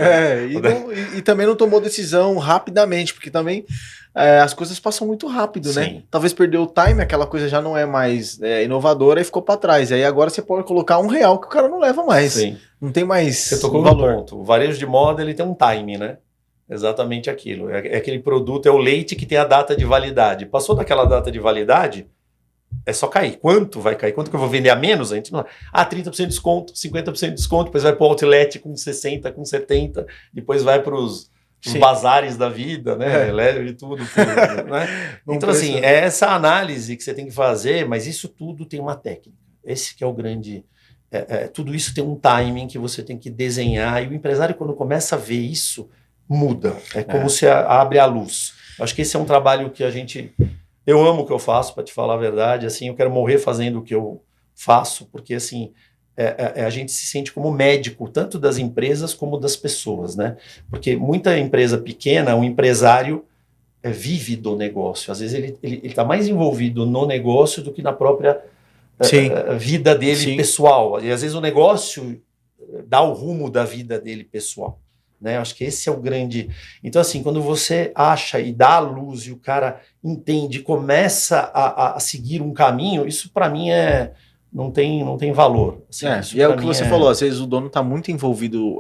E também não tomou decisão rapidamente, porque também as coisas passam muito rápido, Sim. né? Talvez perdeu o time, aquela coisa já não é mais inovadora e ficou para trás. Aí agora você pode colocar R$1 que o cara não leva mais. Sim. Não tem mais Você tocou no ponto. O varejo de moda ele tem um time, né? Exatamente aquilo. É aquele produto, é o leite que tem a data de validade. Passou daquela data de validade, é só cair. Quanto vai cair? Quanto que eu vou vender a menos? A gente não... 30% de desconto, 50% de desconto, depois vai para o outlet com 60%, com 70%, depois vai para os bazares da vida, né? Leve tudo. Né? Então, assim, é essa análise que você tem que fazer, mas isso tudo tem uma técnica. Esse que é o grande... tudo isso tem um timing que você tem que desenhar, e o empresário, quando começa a ver isso, muda. É como se abre a luz. Acho que esse é um trabalho que eu amo o que eu faço, para te falar a verdade. Assim, eu quero morrer fazendo o que eu faço, porque assim, a gente se sente como médico, tanto das empresas como das pessoas, né? Porque muita empresa pequena, o empresário vive do negócio. Às vezes ele está mais envolvido no negócio do que na própria vida dele pessoal. E às vezes o negócio dá o rumo da vida dele pessoal. Né? Acho que esse é o grande... Então, assim, quando você acha e dá a luz e o cara entende, começa a seguir um caminho, isso para mim não tem valor. Assim, e é o que você falou, às vezes o dono está muito envolvido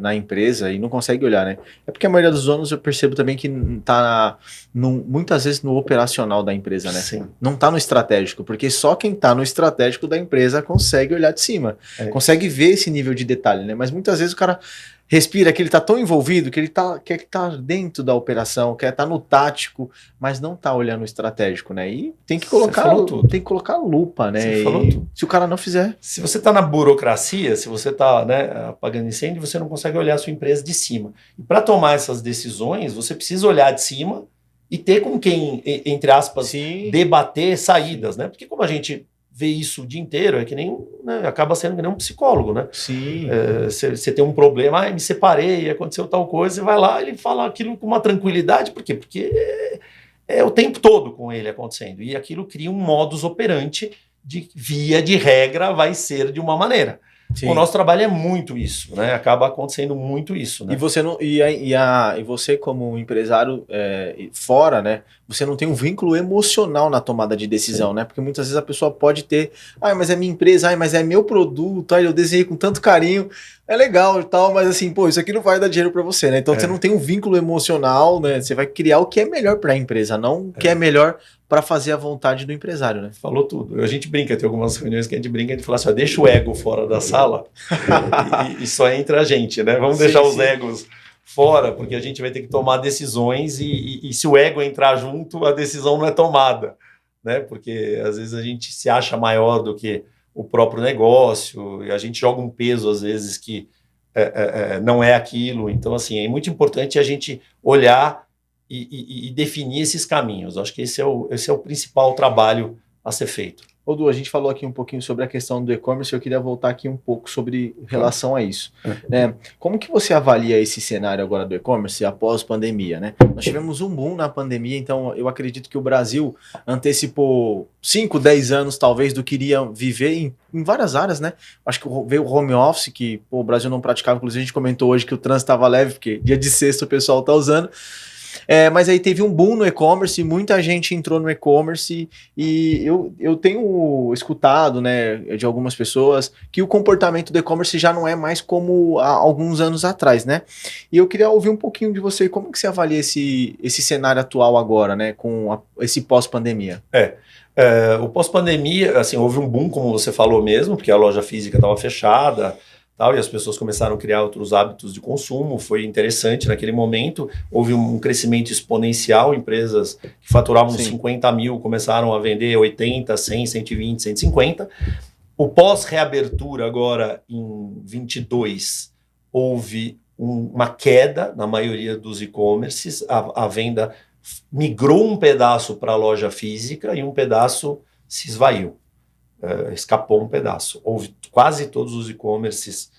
na empresa e não consegue olhar, né? É porque a maioria dos donos eu percebo também que está muitas vezes no operacional da empresa, né? Sim. Não está no estratégico, porque só quem está no estratégico da empresa consegue olhar de cima, consegue ver esse nível de detalhe, né? Mas muitas vezes o cara respira que ele tá tão envolvido que ele quer estar dentro da operação, quer estar no tático, mas não tá olhando o estratégico, né? E tem que colocar lupa, né? Você falou tudo. Se o cara não fizer... Se você tá na burocracia, se você tá, né, apagando incêndio, você não consegue olhar a sua empresa de cima. E para tomar essas decisões, você precisa olhar de cima e ter com quem, entre aspas, debater saídas, né? Porque como a gente vê isso o dia inteiro, é que nem, né, acaba sendo que nem um psicólogo, né? Sim. Você tem um problema, me separei, aconteceu tal coisa, você vai lá, ele fala aquilo com uma tranquilidade, por quê? Porque é o tempo todo com ele acontecendo, e aquilo cria um modus operandi de via de regra vai ser de uma maneira. Sim. O nosso trabalho é muito isso, né? Acaba acontecendo muito isso, né? E você não e você como empresário fora, né? Você não tem um vínculo emocional na tomada de decisão, né? Porque muitas vezes a pessoa pode ter, mas é minha empresa, mas é meu produto, eu desenhei com tanto carinho, é legal e tal, mas assim, pô, isso aqui não vai dar dinheiro para você, né? Então você não tem um vínculo emocional, né? Você vai criar o que é melhor para a empresa, não o que é melhor para fazer a vontade do empresário, né? Falou tudo. A gente brinca, tem algumas reuniões que a gente brinca, a gente fala assim, deixa o ego fora da sala e só entra a gente, né? Vamos deixar os egos fora, porque a gente vai ter que tomar decisões e se o ego entrar junto, a decisão não é tomada, né? Porque às vezes a gente se acha maior do que o próprio negócio e a gente joga um peso, às vezes, que não é aquilo. Então, assim, é muito importante a gente olhar e definir esses caminhos. Acho que esse é o principal trabalho a ser feito. Ô, Du, a gente falou aqui um pouquinho sobre a questão do e-commerce, eu queria voltar aqui um pouco sobre relação a isso. Né? Como que você avalia esse cenário agora do e-commerce após pandemia, né? Nós tivemos um boom na pandemia, então eu acredito que o Brasil antecipou 5, 10 anos talvez do que iria viver em várias áreas, né? Acho que veio o home office, que pô, o Brasil não praticava, inclusive a gente comentou hoje que o trânsito estava leve, porque dia de sexta o pessoal está usando. Mas aí teve um boom no e-commerce, muita gente entrou no e-commerce e eu tenho escutado, né, de algumas pessoas que o comportamento do e-commerce já não é mais como há alguns anos atrás, né? E eu queria ouvir um pouquinho de você, como que você avalia esse cenário atual agora, né, com esse pós-pandemia? O pós-pandemia, assim, houve um boom, como você falou mesmo, porque a loja física estava fechada, tal, e as pessoas começaram a criar outros hábitos de consumo, foi interessante naquele momento, houve um crescimento exponencial, empresas que faturavam 50 mil começaram a vender 80, 100, 120, 150. O pós-reabertura agora em 22 houve uma queda na maioria dos e-commerces, a venda migrou um pedaço para a loja física e um pedaço se esvaiu. Escapou um pedaço. Quase todos os e-commerces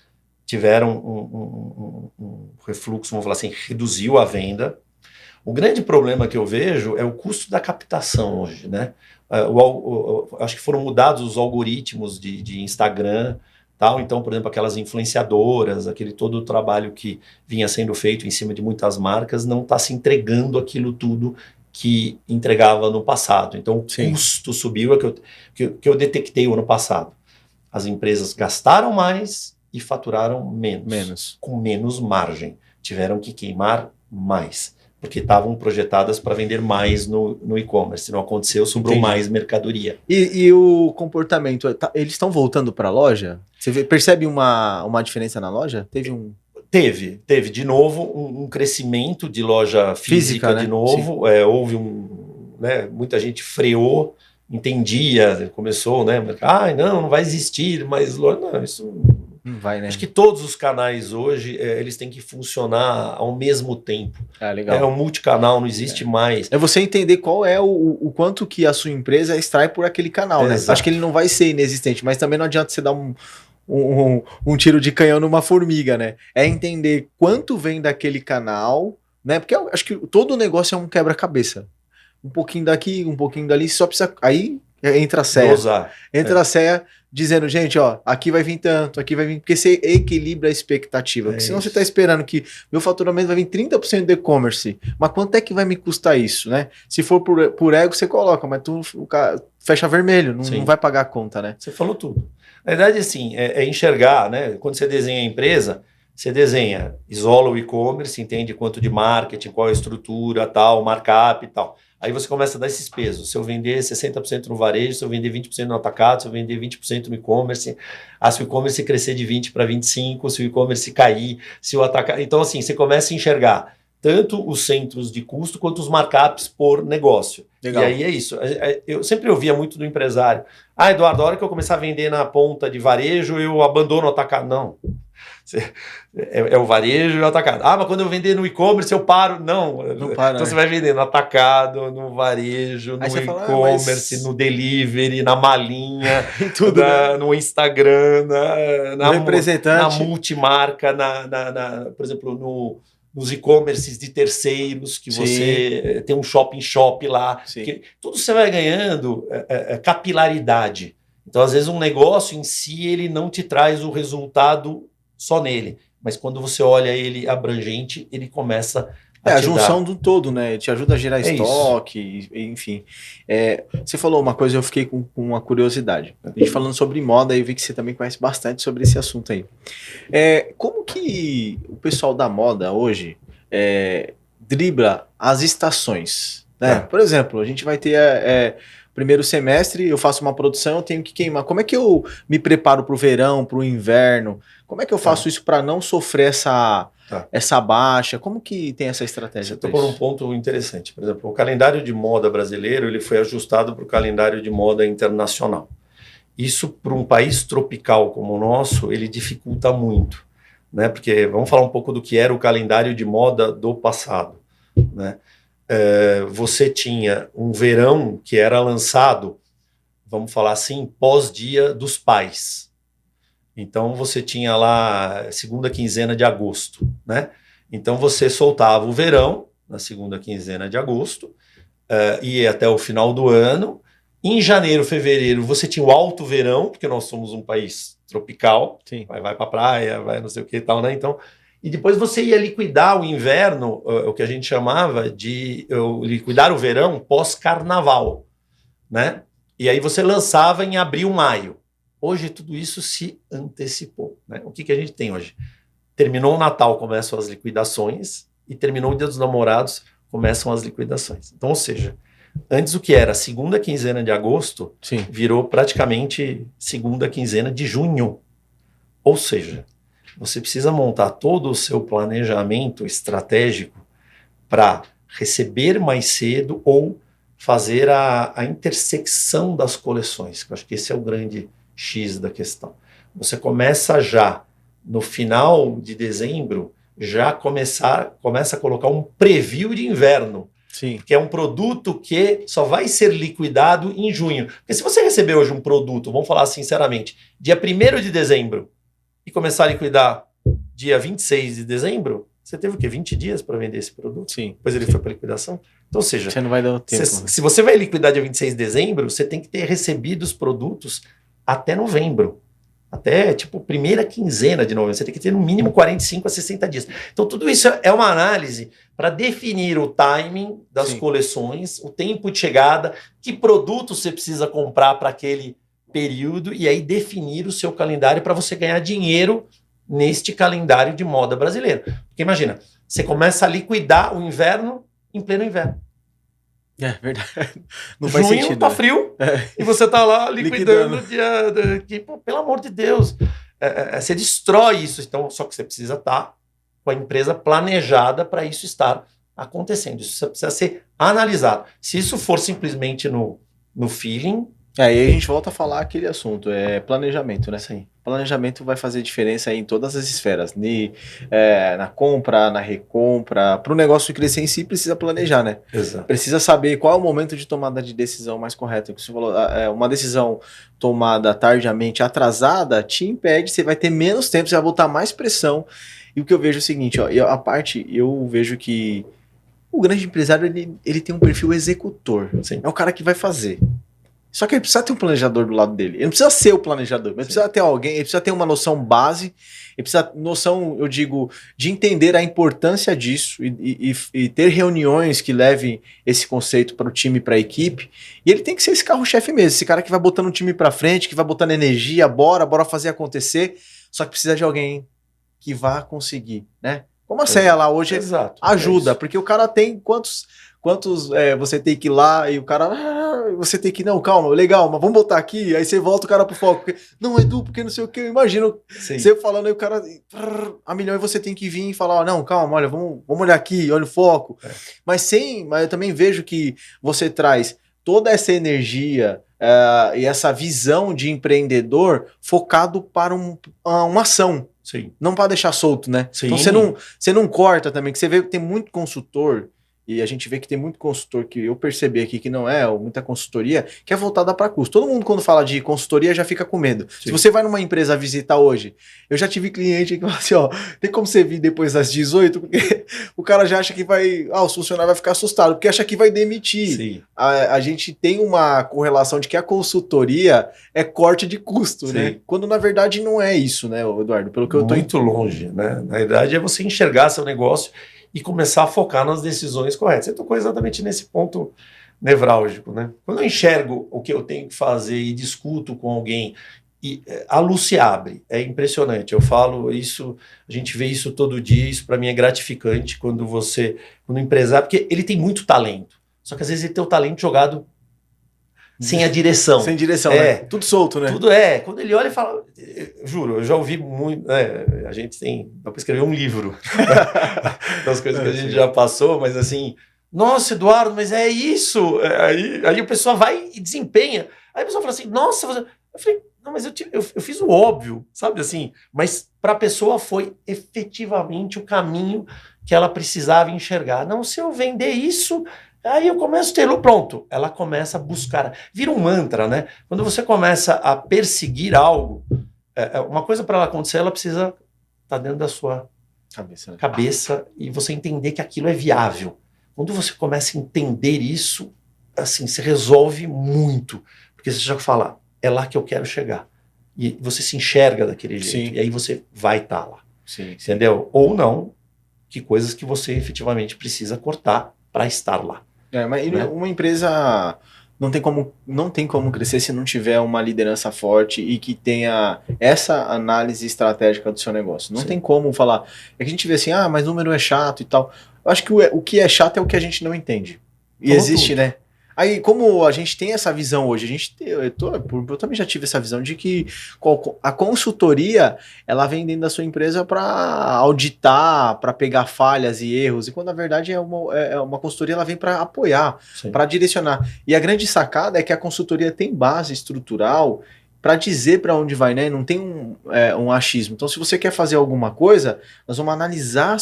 tiveram um refluxo, vamos falar assim, reduziu a venda. O grande problema que eu vejo é o custo da captação hoje, né? Acho que foram mudados os algoritmos de Instagram, tal. Então, por exemplo, aquelas influenciadoras, aquele todo o trabalho que vinha sendo feito em cima de muitas marcas, não está se entregando aquilo tudo que entregava no passado. Então, o custo subiu, que eu detectei o ano passado. As empresas gastaram mais e faturaram menos. Com menos margem. Tiveram que queimar mais, porque estavam projetadas para vender mais no e-commerce. Não aconteceu, sobrou mais mercadoria. E o comportamento, eles estão voltando para a loja? Você percebe uma diferença na loja? Teve de novo um crescimento de loja física né? De novo. Houve muita gente freou, entendia, começou, né? Não vai existir, mas não, isso não vai, né? Acho que todos os canais hoje eles têm que funcionar ao mesmo tempo. Legal. É um multicanal, não existe mais. É você entender qual é o quanto que a sua empresa extrai por aquele canal, né? Acho que ele não vai ser inexistente, mas também não adianta você dar um tiro de canhão numa formiga, né? É entender quanto vem daquele canal, né? Porque eu acho que todo negócio é um quebra-cabeça. Um pouquinho daqui, um pouquinho dali, só precisa... Aí entra a CEA. Entra a CEA dizendo, gente, ó, aqui vai vir tanto, aqui vai vir... Porque você equilibra a expectativa. Porque senão você tá esperando que meu faturamento vai vir 30% do e-commerce. Mas quanto é que vai me custar isso, né? Se for por ego, você coloca, mas o cara fecha vermelho, não vai pagar a conta, né? Você falou tudo. Na verdade, assim, é enxergar, né? Quando você desenha a empresa, você desenha, isola o e-commerce, entende quanto de marketing, qual é a estrutura, tal, markup e tal. Aí você começa a dar esses pesos. Se eu vender 60% no varejo, se eu vender 20% no atacado, se eu vender 20% no e-commerce, se o e-commerce crescer de 20 para 25, se o e-commerce cair, se o atacado... Então, assim, você começa a enxergar tanto os centros de custo quanto os markups por negócio. Legal. E aí é isso. Eu sempre ouvia muito do empresário. Eduardo, a hora que eu começar a vender na ponta de varejo, eu abandono o atacado. Não. É o varejo e o atacado. Mas quando eu vender no e-commerce, eu paro. Não para, então você vai vender no atacado, no varejo, no e-commerce, no delivery, na malinha, tudo, no Instagram, na representante, na multimarca, por exemplo, nos e-commerces de terceiros, que você tem um shop lá. Tudo você vai ganhando capilaridade. Então, às vezes, um negócio em si, ele não te traz o resultado só nele. Mas quando você olha ele abrangente, ele começa a junção do todo, né? Te ajuda a gerar estoque, enfim. Você falou uma coisa, eu fiquei com uma curiosidade. A gente falando sobre moda, eu vi que você também conhece bastante sobre esse assunto aí. Como que o pessoal da moda hoje dribla as estações? Né? Por exemplo, a gente vai ter... primeiro semestre, eu faço uma produção, eu tenho que queimar. Como é que eu me preparo para o verão, para o inverno? Como é que eu faço isso para não sofrer essa baixa? Como que tem essa estratégia? Você tocou num ponto interessante. Por exemplo, o calendário de moda brasileiro ele foi ajustado para o calendário de moda internacional. Isso, para um país tropical como o nosso, ele dificulta muito. Né? Porque vamos falar um pouco do que era o calendário de moda do passado. Né? Você tinha um verão que era lançado vamos falar assim, pós-Dia dos Pais. Então você tinha lá segunda quinzena de agosto, né? Então você soltava o verão na segunda quinzena de agosto, ia até o final do ano. Em janeiro, fevereiro, você tinha o alto verão, porque nós somos um país tropical, Sim. vai para a praia, vai não sei o que e tal, né? Então, e depois você ia liquidar o inverno, o que a gente chamava de liquidar o verão pós-carnaval, né? E aí você lançava em abril, maio. Hoje tudo isso se antecipou, né? O que a gente tem hoje? Terminou o Natal, começam as liquidações, e terminou o Dia dos Namorados, começam as liquidações. Então, ou seja, antes o que era segunda quinzena de agosto, Sim. virou praticamente segunda quinzena de junho. Ou seja, você precisa montar todo o seu planejamento estratégico para receber mais cedo ou fazer a intersecção das coleções. Eu acho que esse é o grande X da questão. Você começa já, no final de dezembro, já começa a colocar um preview de inverno. Sim. Que é um produto que só vai ser liquidado em junho. Porque se você receber hoje um produto, vamos falar sinceramente, dia 1º de dezembro e começar a liquidar dia 26 de dezembro, você teve o quê? 20 dias para vender esse produto? Sim. Depois ele foi para liquidação. Então, ou seja, você não vai dar o tempo. se você vai liquidar dia 26 de dezembro, você tem que ter recebido os produtos até novembro. Até, tipo, primeira quinzena de novembro. Você tem que ter no mínimo 45 a 60 dias. Então, tudo isso é uma análise para definir o timing das coleções, o tempo de chegada, que produto você precisa comprar para aquele período, e aí definir o seu calendário para você ganhar dinheiro neste calendário de moda brasileiro. Porque imagina, você começa a liquidar o inverno em pleno inverno. É verdade. Não faz Junho sentido. Tá frio e você tá lá liquidando. Pelo amor de Deus. Você destrói isso. Então, só que você precisa estar com a empresa planejada para isso estar acontecendo. Isso precisa ser analisado. Se isso for simplesmente no feeling... E aí a gente volta a falar aquele assunto, planejamento, né? Sim. Planejamento vai fazer diferença aí em todas as esferas, na compra, na recompra. Para o negócio crescer em si, precisa planejar, né? Exato. Precisa saber qual é o momento de tomada de decisão mais correto. Você falou, uma decisão tomada tardiamente, atrasada, te impede, você vai ter menos tempo, você vai botar mais pressão. E o que eu vejo é o seguinte, ó, eu vejo que o grande empresário, ele tem um perfil executor. Sim. É o cara que vai fazer. Só que ele precisa ter um planejador do lado dele. Ele não precisa ser o planejador, mas precisa ter alguém, ele precisa ter uma noção base, ele precisa noção, eu digo, de entender a importância disso e ter reuniões que levem esse conceito para o time, para a equipe. E ele tem que ser esse carro-chefe mesmo, esse cara que vai botando o time para frente, que vai botando energia, bora fazer acontecer. Só que precisa de alguém que vá conseguir, né? Como a Ceia lá hoje ajuda, porque o cara tem quantos você tem que ir lá e o cara, você tem que, não, calma, legal, mas vamos botar aqui, aí você volta o cara pro foco, porque, não, Edu, porque não sei o que, eu imagino você falando aí o cara, a milhão, e você tem que vir e falar, não, calma, olha, vamos olhar aqui, olha o foco, mas eu também vejo que você traz toda essa energia e essa visão de empreendedor focado para uma ação. Sim. Não para deixar solto, né? Sim. Então você não corta também, que você vê que tem muito consultor, e a gente vê que tem muito consultor que eu percebi aqui que não ou muita consultoria, que é voltada para custo. Todo mundo quando fala de consultoria já fica com medo. Sim. Se você vai numa empresa visitar hoje, eu já tive cliente que fala assim, ó, tem como você vir depois das 18? Porque o cara já acha que o funcionário vai ficar assustado, porque acha que vai demitir. Sim. A gente tem uma correlação de que a consultoria é corte de custo, sim, né? Quando na verdade não é isso, né, Eduardo? Pelo que eu tô muito longe, né? Na verdade é você enxergar seu negócio e começar a focar nas decisões corretas. Você tocou exatamente nesse ponto nevrálgico, né? Quando eu enxergo o que eu tenho que fazer e discuto com alguém, e a luz se abre, é impressionante. Eu falo isso, a gente vê isso todo dia, isso para mim é gratificante quando o empresário, porque ele tem muito talento, só que às vezes ele tem o talento jogado sem a direção. Sem direção, né? Tudo solto, né? Tudo Quando ele olha e fala... Juro, eu já ouvi muito... a gente tem... Dá para escrever um livro das coisas que a gente já passou, mas assim... Nossa, Eduardo, mas é isso! Aí o pessoal vai e desempenha. Aí a pessoa fala assim, nossa... Eu falei, não, mas eu fiz o óbvio, sabe assim? Mas para a pessoa foi efetivamente o caminho que ela precisava enxergar. Não, se eu vender isso, Aí eu começo a ter, pronto, ela começa a buscar, vira um mantra, né? Quando você começa a perseguir algo, uma coisa para ela acontecer, ela precisa estar dentro da sua Cabeça, né? cabeça e você entender que aquilo é viável. Quando você começa a entender isso, assim, se resolve muito, porque você já fala, é lá que eu quero chegar. E você se enxerga daquele jeito, Sim. e aí você vai estar lá, Sim. entendeu? Ou não, que coisas que você efetivamente precisa cortar para estar lá. Mas Né? uma empresa não tem como crescer se não tiver uma liderança forte e que tenha essa análise estratégica do seu negócio. Não Sim. tem como falar. É que a gente vê assim, mas número é chato e tal. Eu acho que o que é chato é o que a gente não entende. E Falou existe, tudo. né? Aí, como a gente tem essa visão hoje, eu também já tive essa visão de que a consultoria, ela vem dentro da sua empresa para auditar, para pegar falhas e erros, e quando na verdade é uma consultoria, ela vem para apoiar, para direcionar. E a grande sacada é que a consultoria tem base estrutural para dizer para onde vai, né? Não tem um achismo. Então, se você quer fazer alguma coisa, nós vamos analisar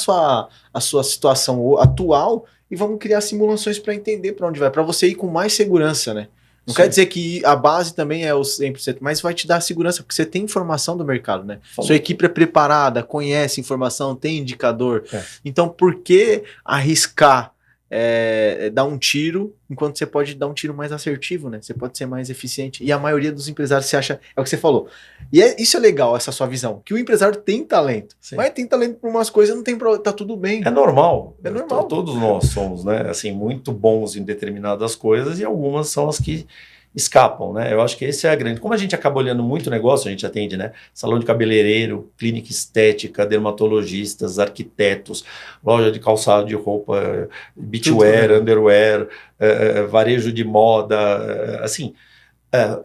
a sua situação atual e vamos criar simulações para entender para onde vai, para você ir com mais segurança, né? Não Sim. quer dizer que a base também é o 100%, mas vai te dar segurança, porque você tem informação do mercado, né? Falou. Sua equipe é preparada, conhece informação, tem indicador. É. Então, por que arriscar dar um tiro, enquanto você pode dar um tiro mais assertivo, né? Você pode ser mais eficiente. E a maioria dos empresários se acha, é o que você falou. E isso é legal, essa sua visão, que o empresário tem talento. Sim. Mas tem talento por umas coisas, não tem problema, tá tudo bem. É normal. É normal. Todos nós somos, né? Assim, muito bons em determinadas coisas e algumas são as que escapam, né? Eu acho que esse é a grande. Como a gente acaba olhando muito negócio, a gente atende, né? Salão de cabeleireiro, clínica estética, dermatologistas, arquitetos, loja de calçado de roupa, beachwear, underwear, varejo de moda, assim,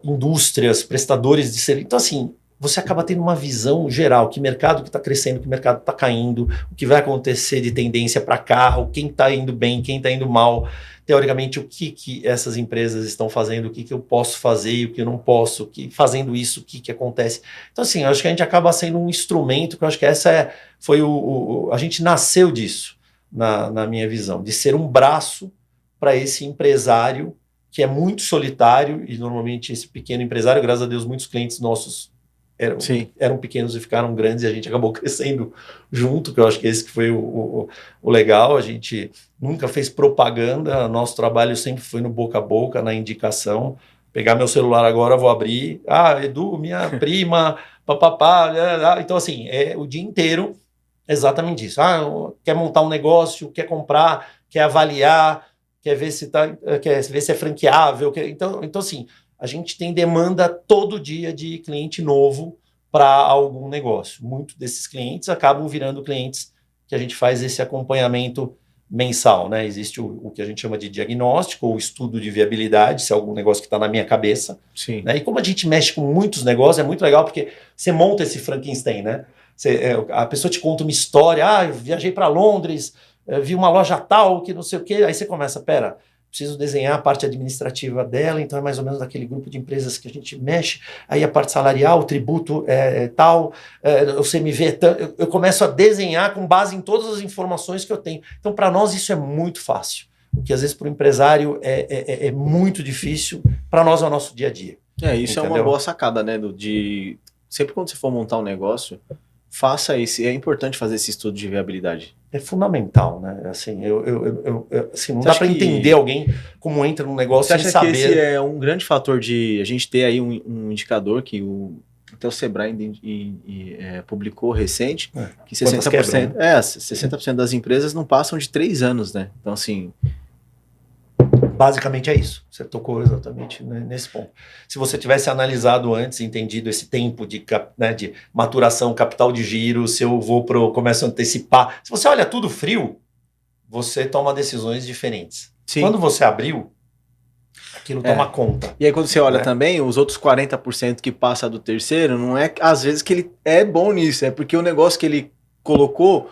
indústrias, prestadores de serviço. Então, assim, você acaba tendo uma visão geral, que mercado que está crescendo, que mercado está caindo, o que vai acontecer de tendência para carro, quem está indo bem, quem está indo mal, teoricamente o que essas empresas estão fazendo, o que eu posso fazer e o que eu não posso, fazendo isso, o que acontece. Então assim, eu acho que a gente acaba sendo um instrumento, que eu acho que foi a gente nasceu disso, na minha visão, de ser um braço para esse empresário que é muito solitário, e normalmente esse pequeno empresário, graças a Deus, muitos clientes nossos eram pequenos e ficaram grandes e a gente acabou crescendo junto, que eu acho que esse que foi o legal. A gente nunca fez propaganda, nosso trabalho sempre foi no boca a boca, na indicação. Pegar meu celular agora, vou abrir, Edu, minha prima, papapá, então assim, o dia inteiro exatamente isso. Quer montar um negócio, quer comprar, quer avaliar, quer ver se é franqueável, então assim, a gente tem demanda todo dia de cliente novo para algum negócio. Muitos desses clientes acabam virando clientes que a gente faz esse acompanhamento mensal, né? Existe o que a gente chama de diagnóstico ou estudo de viabilidade, se é algum negócio que está na minha cabeça. Sim. Né? E como a gente mexe com muitos negócios, é muito legal porque você monta esse Frankenstein, né? A pessoa te conta uma história, eu viajei para Londres, vi uma loja tal, que não sei o quê, aí você começa, preciso desenhar a parte administrativa dela, então é mais ou menos daquele grupo de empresas que a gente mexe, aí a parte salarial, o tributo tal, o CMV, eu começo a desenhar com base em todas as informações que eu tenho. Então, para nós, isso é muito fácil. O que às vezes para o empresário é muito difícil, para nós é o nosso dia a dia. Isso entendeu? É uma boa sacada, né? Sempre quando você for montar um negócio, faça isso. É importante fazer esse estudo de viabilidade. É fundamental, né? Assim, assim, não dá para entender alguém como entra num negócio sem saber. Você acha que esse é um grande fator de a gente ter aí um indicador que até o Sebrae publicou recente, que 60%, 60% das empresas não passam de 3 anos, né? Então, assim... Basicamente é isso. Você tocou exatamente nesse ponto. Se você tivesse analisado antes, entendido esse tempo de maturação, capital de giro, se eu começo a antecipar. Se você olha tudo frio, você toma decisões diferentes. Sim. Quando você abriu, aquilo toma conta. E aí quando você olha também, os outros 40% que passa do terceiro, não é às vezes que ele é bom nisso, é porque o negócio que ele colocou...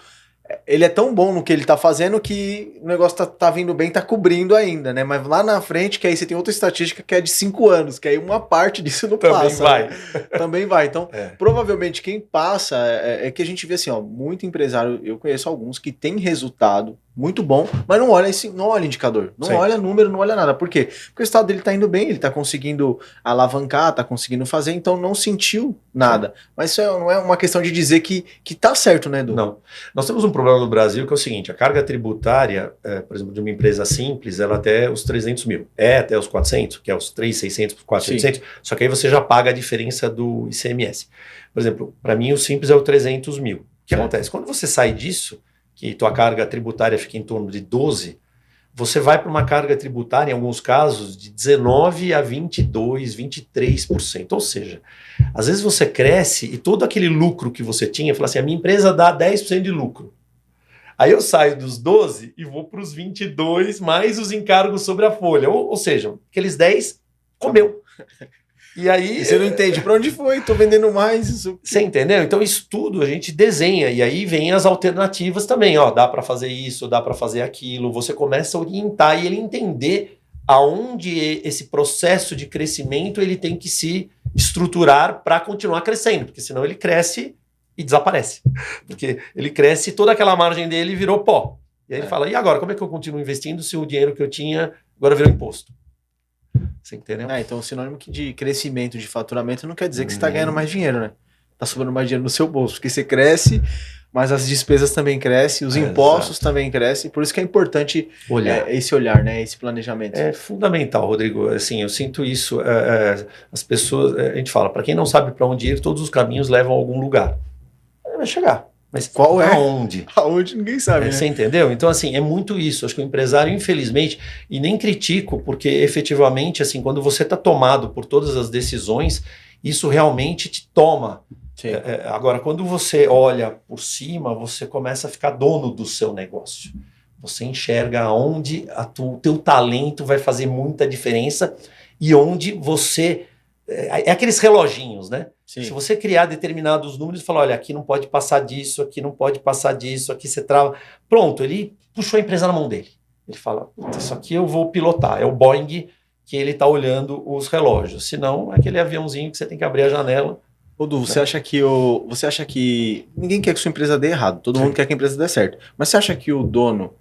Ele é tão bom no que ele tá fazendo que o negócio tá vindo bem, tá cobrindo ainda, né? Mas lá na frente, que aí você tem outra estatística que é de 5 anos, que aí uma parte disso não passa. Também vai. Então, provavelmente quem passa é que a gente vê assim, muito empresário, eu conheço alguns que tem resultado, muito bom, mas não olha não olha indicador, não Sim. olha número, não olha nada. Por quê? Porque o estado dele tá indo bem, ele tá conseguindo alavancar, tá conseguindo fazer, então não sentiu nada. Mas isso não é uma questão de dizer que tá certo, né, Edu? Não. Nós temos um problema no Brasil que é o seguinte, a carga tributária, por exemplo, de uma empresa simples, ela até os 300 mil, até os 400, que é os 3.600, 4.800, só que aí você já paga a diferença do ICMS. Por exemplo, para mim o simples é o 300 mil. O que acontece? Quando você sai disso, que tua carga tributária fica em torno de 12, você vai para uma carga tributária, em alguns casos, de 19% a 22%, 23%. Ou seja, às vezes você cresce e todo aquele lucro que você tinha, fala assim, a minha empresa dá 10% de lucro. Aí eu saio dos 12 e vou para os 22, mais os encargos sobre a folha. Ou seja, aqueles 10 comeu. E aí você não entende para onde foi, tô vendendo mais. Isso... Você entendeu? Então isso tudo a gente desenha e aí vem as alternativas também, ó, dá para fazer isso, dá para fazer aquilo. Você começa a orientar e ele entender aonde esse processo de crescimento ele tem que se estruturar para continuar crescendo, porque senão ele cresce e desaparece. Porque ele cresce e toda aquela margem dele virou pó. E aí ele fala, e agora, como é que eu continuo investindo se o dinheiro que eu tinha agora virou imposto? Você entendeu? Então o sinônimo de crescimento, de faturamento, não quer dizer que você está ganhando mais dinheiro, né? Tá sobrando mais dinheiro no seu bolso, porque você cresce, mas as despesas também crescem, os impostos também crescem, por isso que é importante esse olhar, né? Esse planejamento. É fundamental, Rodrigo. Assim, eu sinto isso. As pessoas, a gente fala, para quem não sabe para onde ir, todos os caminhos levam a algum lugar. Vai chegar. Mas qual é? Aonde? Aonde ninguém sabe, né? Você entendeu? Então, assim, é muito isso. Acho que o empresário, infelizmente, e nem critico, porque efetivamente, assim, quando você está tomado por todas as decisões, isso realmente te toma. Agora, quando você olha por cima, você começa a ficar dono do seu negócio. Você enxerga onde o teu talento vai fazer muita diferença e onde você... É aqueles reloginhos, né? Sim. Se você criar determinados números e falar, olha, aqui não pode passar disso, aqui não pode passar disso, aqui você trava... Pronto, ele puxou a empresa na mão dele. Ele fala, isso aqui eu vou pilotar. É o Boeing que ele está olhando os relógios. Senão, é aquele aviãozinho que você tem que abrir a janela. Ô, Du, você acha que ninguém quer que sua empresa dê errado, todo mundo quer que a empresa dê certo. Mas você acha que o dono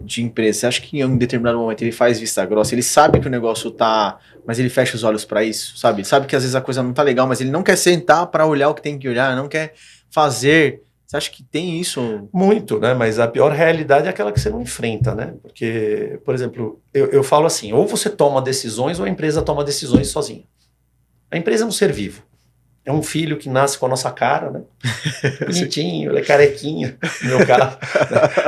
de empresa, você acha que em um determinado momento ele faz vista grossa, ele sabe que o negócio tá, mas ele fecha os olhos para isso, sabe? Sabe que às vezes a coisa não tá legal, mas ele não quer sentar para olhar o que tem que olhar, não quer fazer. Você acha que tem isso? Muito, né? Mas a pior realidade é aquela que você não enfrenta, né? Porque, por exemplo, eu falo assim, ou você toma decisões ou a empresa toma decisões sozinha. A empresa é um ser vivo. É um filho que nasce com a nossa cara, né? Bonitinho, ele é carequinho, no meu caso.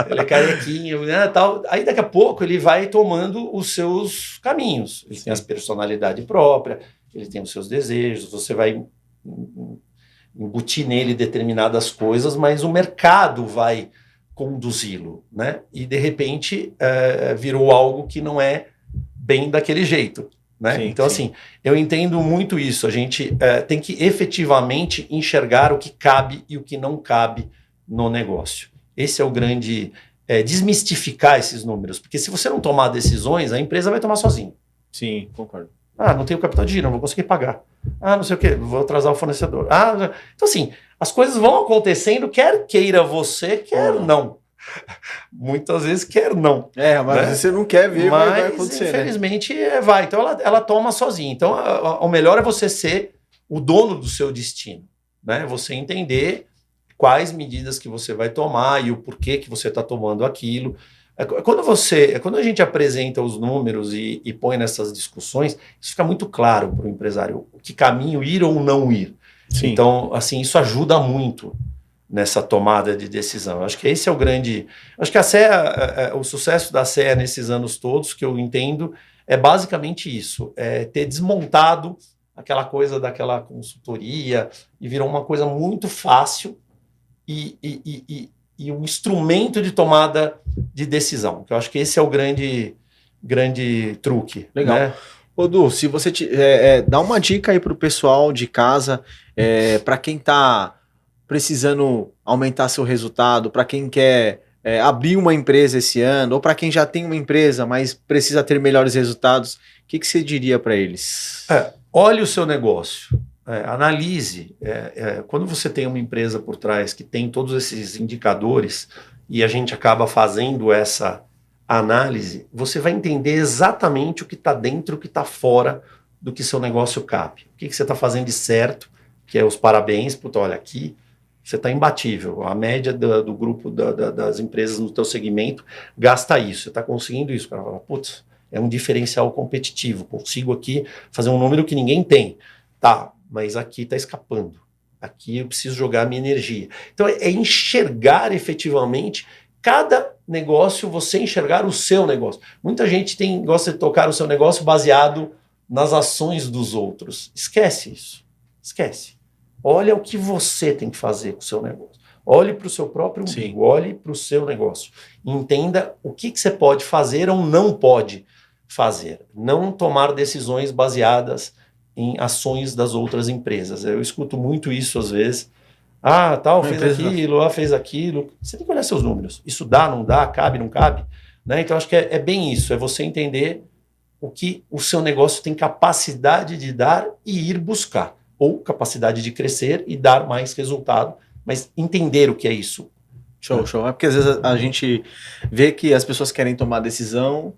Ele é carequinho, né, tal. Aí daqui a pouco ele vai tomando os seus caminhos. Ele tem a personalidade própria, ele tem os seus desejos, você vai embutir nele determinadas coisas, mas o mercado vai conduzi-lo, né? E de repente virou algo que não é bem daquele jeito. Né? Sim, então, assim, eu entendo muito isso. A gente tem que efetivamente enxergar o que cabe e o que não cabe no negócio. Esse é o grande... desmistificar esses números. Porque se você não tomar decisões, a empresa vai tomar sozinha. Sim, concordo. Não tenho capital de giro, não vou conseguir pagar. Não sei o quê, vou atrasar o fornecedor. Então, assim, as coisas vão acontecendo, quer queira você, quer não. Muitas vezes quer não. Mas né? você não quer ver, mas vai acontecer. Infelizmente vai. Então ela toma sozinha. Então o melhor é você ser o dono do seu destino. Né? Você entender quais medidas que você vai tomar e o porquê que você está tomando aquilo. Quando a gente apresenta os números e põe nessas discussões, isso fica muito claro para o empresário, que caminho ir ou não ir. Sim. Então, assim, isso ajuda muito nessa tomada de decisão. Acho que esse é o grande... Acho que a CEA, o sucesso da CEA nesses anos todos, que eu entendo, é basicamente isso. É ter desmontado aquela coisa daquela consultoria e virou uma coisa muito fácil e um instrumento de tomada de decisão. Eu acho que esse é o grande truque. Legal. Né? Ô, Du, se você dá uma dica aí pro pessoal de casa, para quem tá precisando aumentar seu resultado, para quem quer abrir uma empresa esse ano, ou para quem já tem uma empresa, mas precisa ter melhores resultados, o que você diria para eles? Olhe o seu negócio, analise. Quando você tem uma empresa por trás que tem todos esses indicadores, e a gente acaba fazendo essa análise, você vai entender exatamente o que está dentro, o que está fora do que seu negócio cabe. O que você está fazendo de certo, que é os parabéns, puta, olha, aqui você está imbatível. A média do grupo das empresas no teu segmento gasta isso, você está conseguindo isso. O cara fala, putz, é um diferencial competitivo, consigo aqui fazer um número que ninguém tem. Tá, mas aqui está escapando. Aqui eu preciso jogar a minha energia. Então é enxergar efetivamente cada negócio, você enxergar o seu negócio. Muita gente gosta de tocar o seu negócio baseado nas ações dos outros. Esquece isso. Esquece. Olha o que você tem que fazer com o seu negócio. Olhe para o seu próprio umbigo, olhe para o seu negócio. Entenda o que você pode fazer ou não pode fazer. Não tomar decisões baseadas em ações das outras empresas. Eu escuto muito isso às vezes. Ah, tal, fez aquilo, fez aquilo. Você tem que olhar seus números. Isso dá, não dá, cabe, não cabe. Né? Então, acho que é bem isso. É você entender o que o seu negócio tem capacidade de dar e ir buscar. Ou capacidade de crescer e dar mais resultado. Mas entender o que é isso. Show, show. É porque às vezes a gente vê que as pessoas querem tomar decisão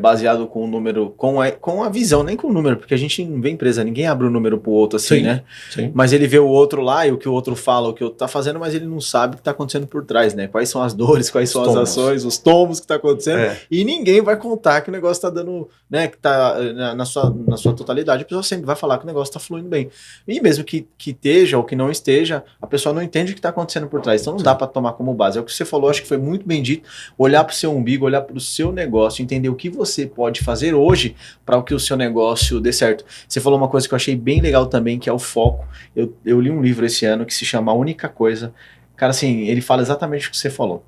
baseado com o número, com a visão, nem com o número, porque a gente não vê empresa, ninguém abre o número pro outro assim, né? Sim. Mas ele vê o outro lá e o que o outro fala, o que o outro tá fazendo, mas ele não sabe o que tá acontecendo por trás, né? Quais são as dores, quais são as ações, os tomos que tá acontecendo, e ninguém vai contar que o negócio tá dando, né, que tá na sua totalidade, a pessoa sempre vai falar que o negócio tá fluindo bem. E mesmo que esteja ou que não esteja, a pessoa não entende o que tá acontecendo por trás, então não dá para tomar como base. É o que você falou, acho que foi muito bem dito, olhar pro seu umbigo, olhar pro seu negócio, entender o que você pode fazer hoje para que o seu negócio dê certo. Você falou uma coisa que eu achei bem legal também, que é o foco. Eu li um livro esse ano que se chama A Única Coisa. Cara, assim, ele fala exatamente o que você falou.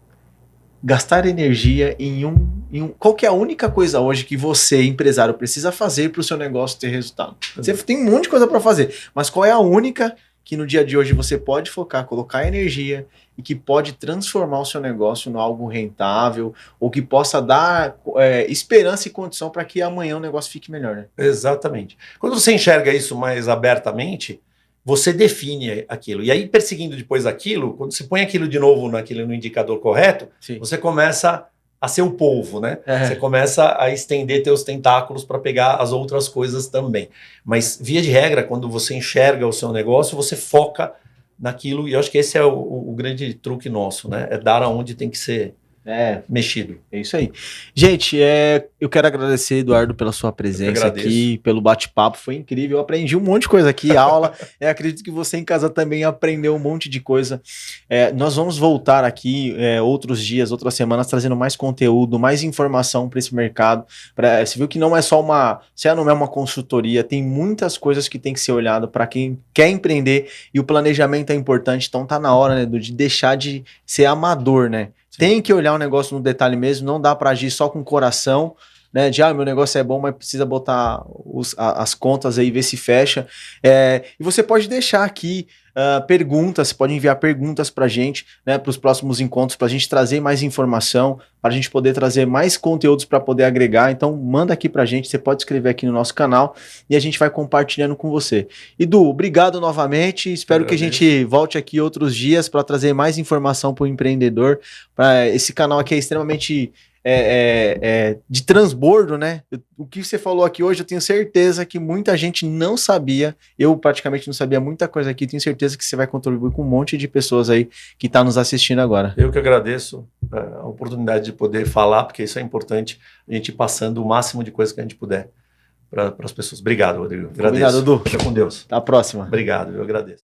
Gastar energia em um... Qual que é a única coisa hoje que você, empresário, precisa fazer para o seu negócio ter resultado? Você tem um monte de coisa para fazer, mas qual é a única que no dia de hoje você pode focar, colocar energia e que pode transformar o seu negócio em algo rentável ou que possa dar esperança e condição para que amanhã o negócio fique melhor, né? Exatamente. Quando você enxerga isso mais abertamente, você define aquilo. E aí, perseguindo depois aquilo, quando você põe aquilo de novo no indicador correto, você começa a ser o polvo, né? Você começa a estender teus tentáculos para pegar as outras coisas também. Mas, via de regra, quando você enxerga o seu negócio, você foca naquilo, e eu acho que esse é o grande truque nosso, né? É dar aonde tem que ser mexido. É isso aí. Gente, eu quero agradecer, Eduardo, pela sua presença aqui, pelo bate-papo, foi incrível, eu aprendi um monte de coisa aqui, aula, acredito que você em casa também aprendeu um monte de coisa. Nós vamos voltar aqui outros dias, outras semanas, trazendo mais conteúdo, mais informação para esse mercado. Você viu que não é só não é uma consultoria, tem muitas coisas que tem que ser olhado para quem quer empreender, e o planejamento é importante, então tá na hora, né, de deixar de ser amador, né? Tem que olhar o negócio no detalhe mesmo, não dá para agir só com o coração, né? De meu negócio é bom, mas precisa botar as contas aí e ver se fecha. E você pode deixar aqui perguntas, você pode enviar perguntas para a gente, né, para os próximos encontros, para a gente trazer mais informação, para a gente poder trazer mais conteúdos para poder agregar. Então, manda aqui para a gente, você pode escrever aqui no nosso canal e a gente vai compartilhando com você. Edu, obrigado novamente, espero que a gente volte aqui outros dias para trazer mais informação para o empreendedor. Esse canal aqui é extremamente de transbordo, né? O que você falou aqui hoje, eu tenho certeza que muita gente não sabia, eu praticamente não sabia muita coisa aqui, tenho certeza que você vai contribuir com um monte de pessoas aí que tá nos assistindo agora. Eu que agradeço a oportunidade de poder falar, porque isso é importante, a gente ir passando o máximo de coisa que a gente puder para as pessoas. Obrigado, Rodrigo. Agradeço. Obrigado, Edu. Fica com Deus. Até a próxima. Obrigado, eu agradeço.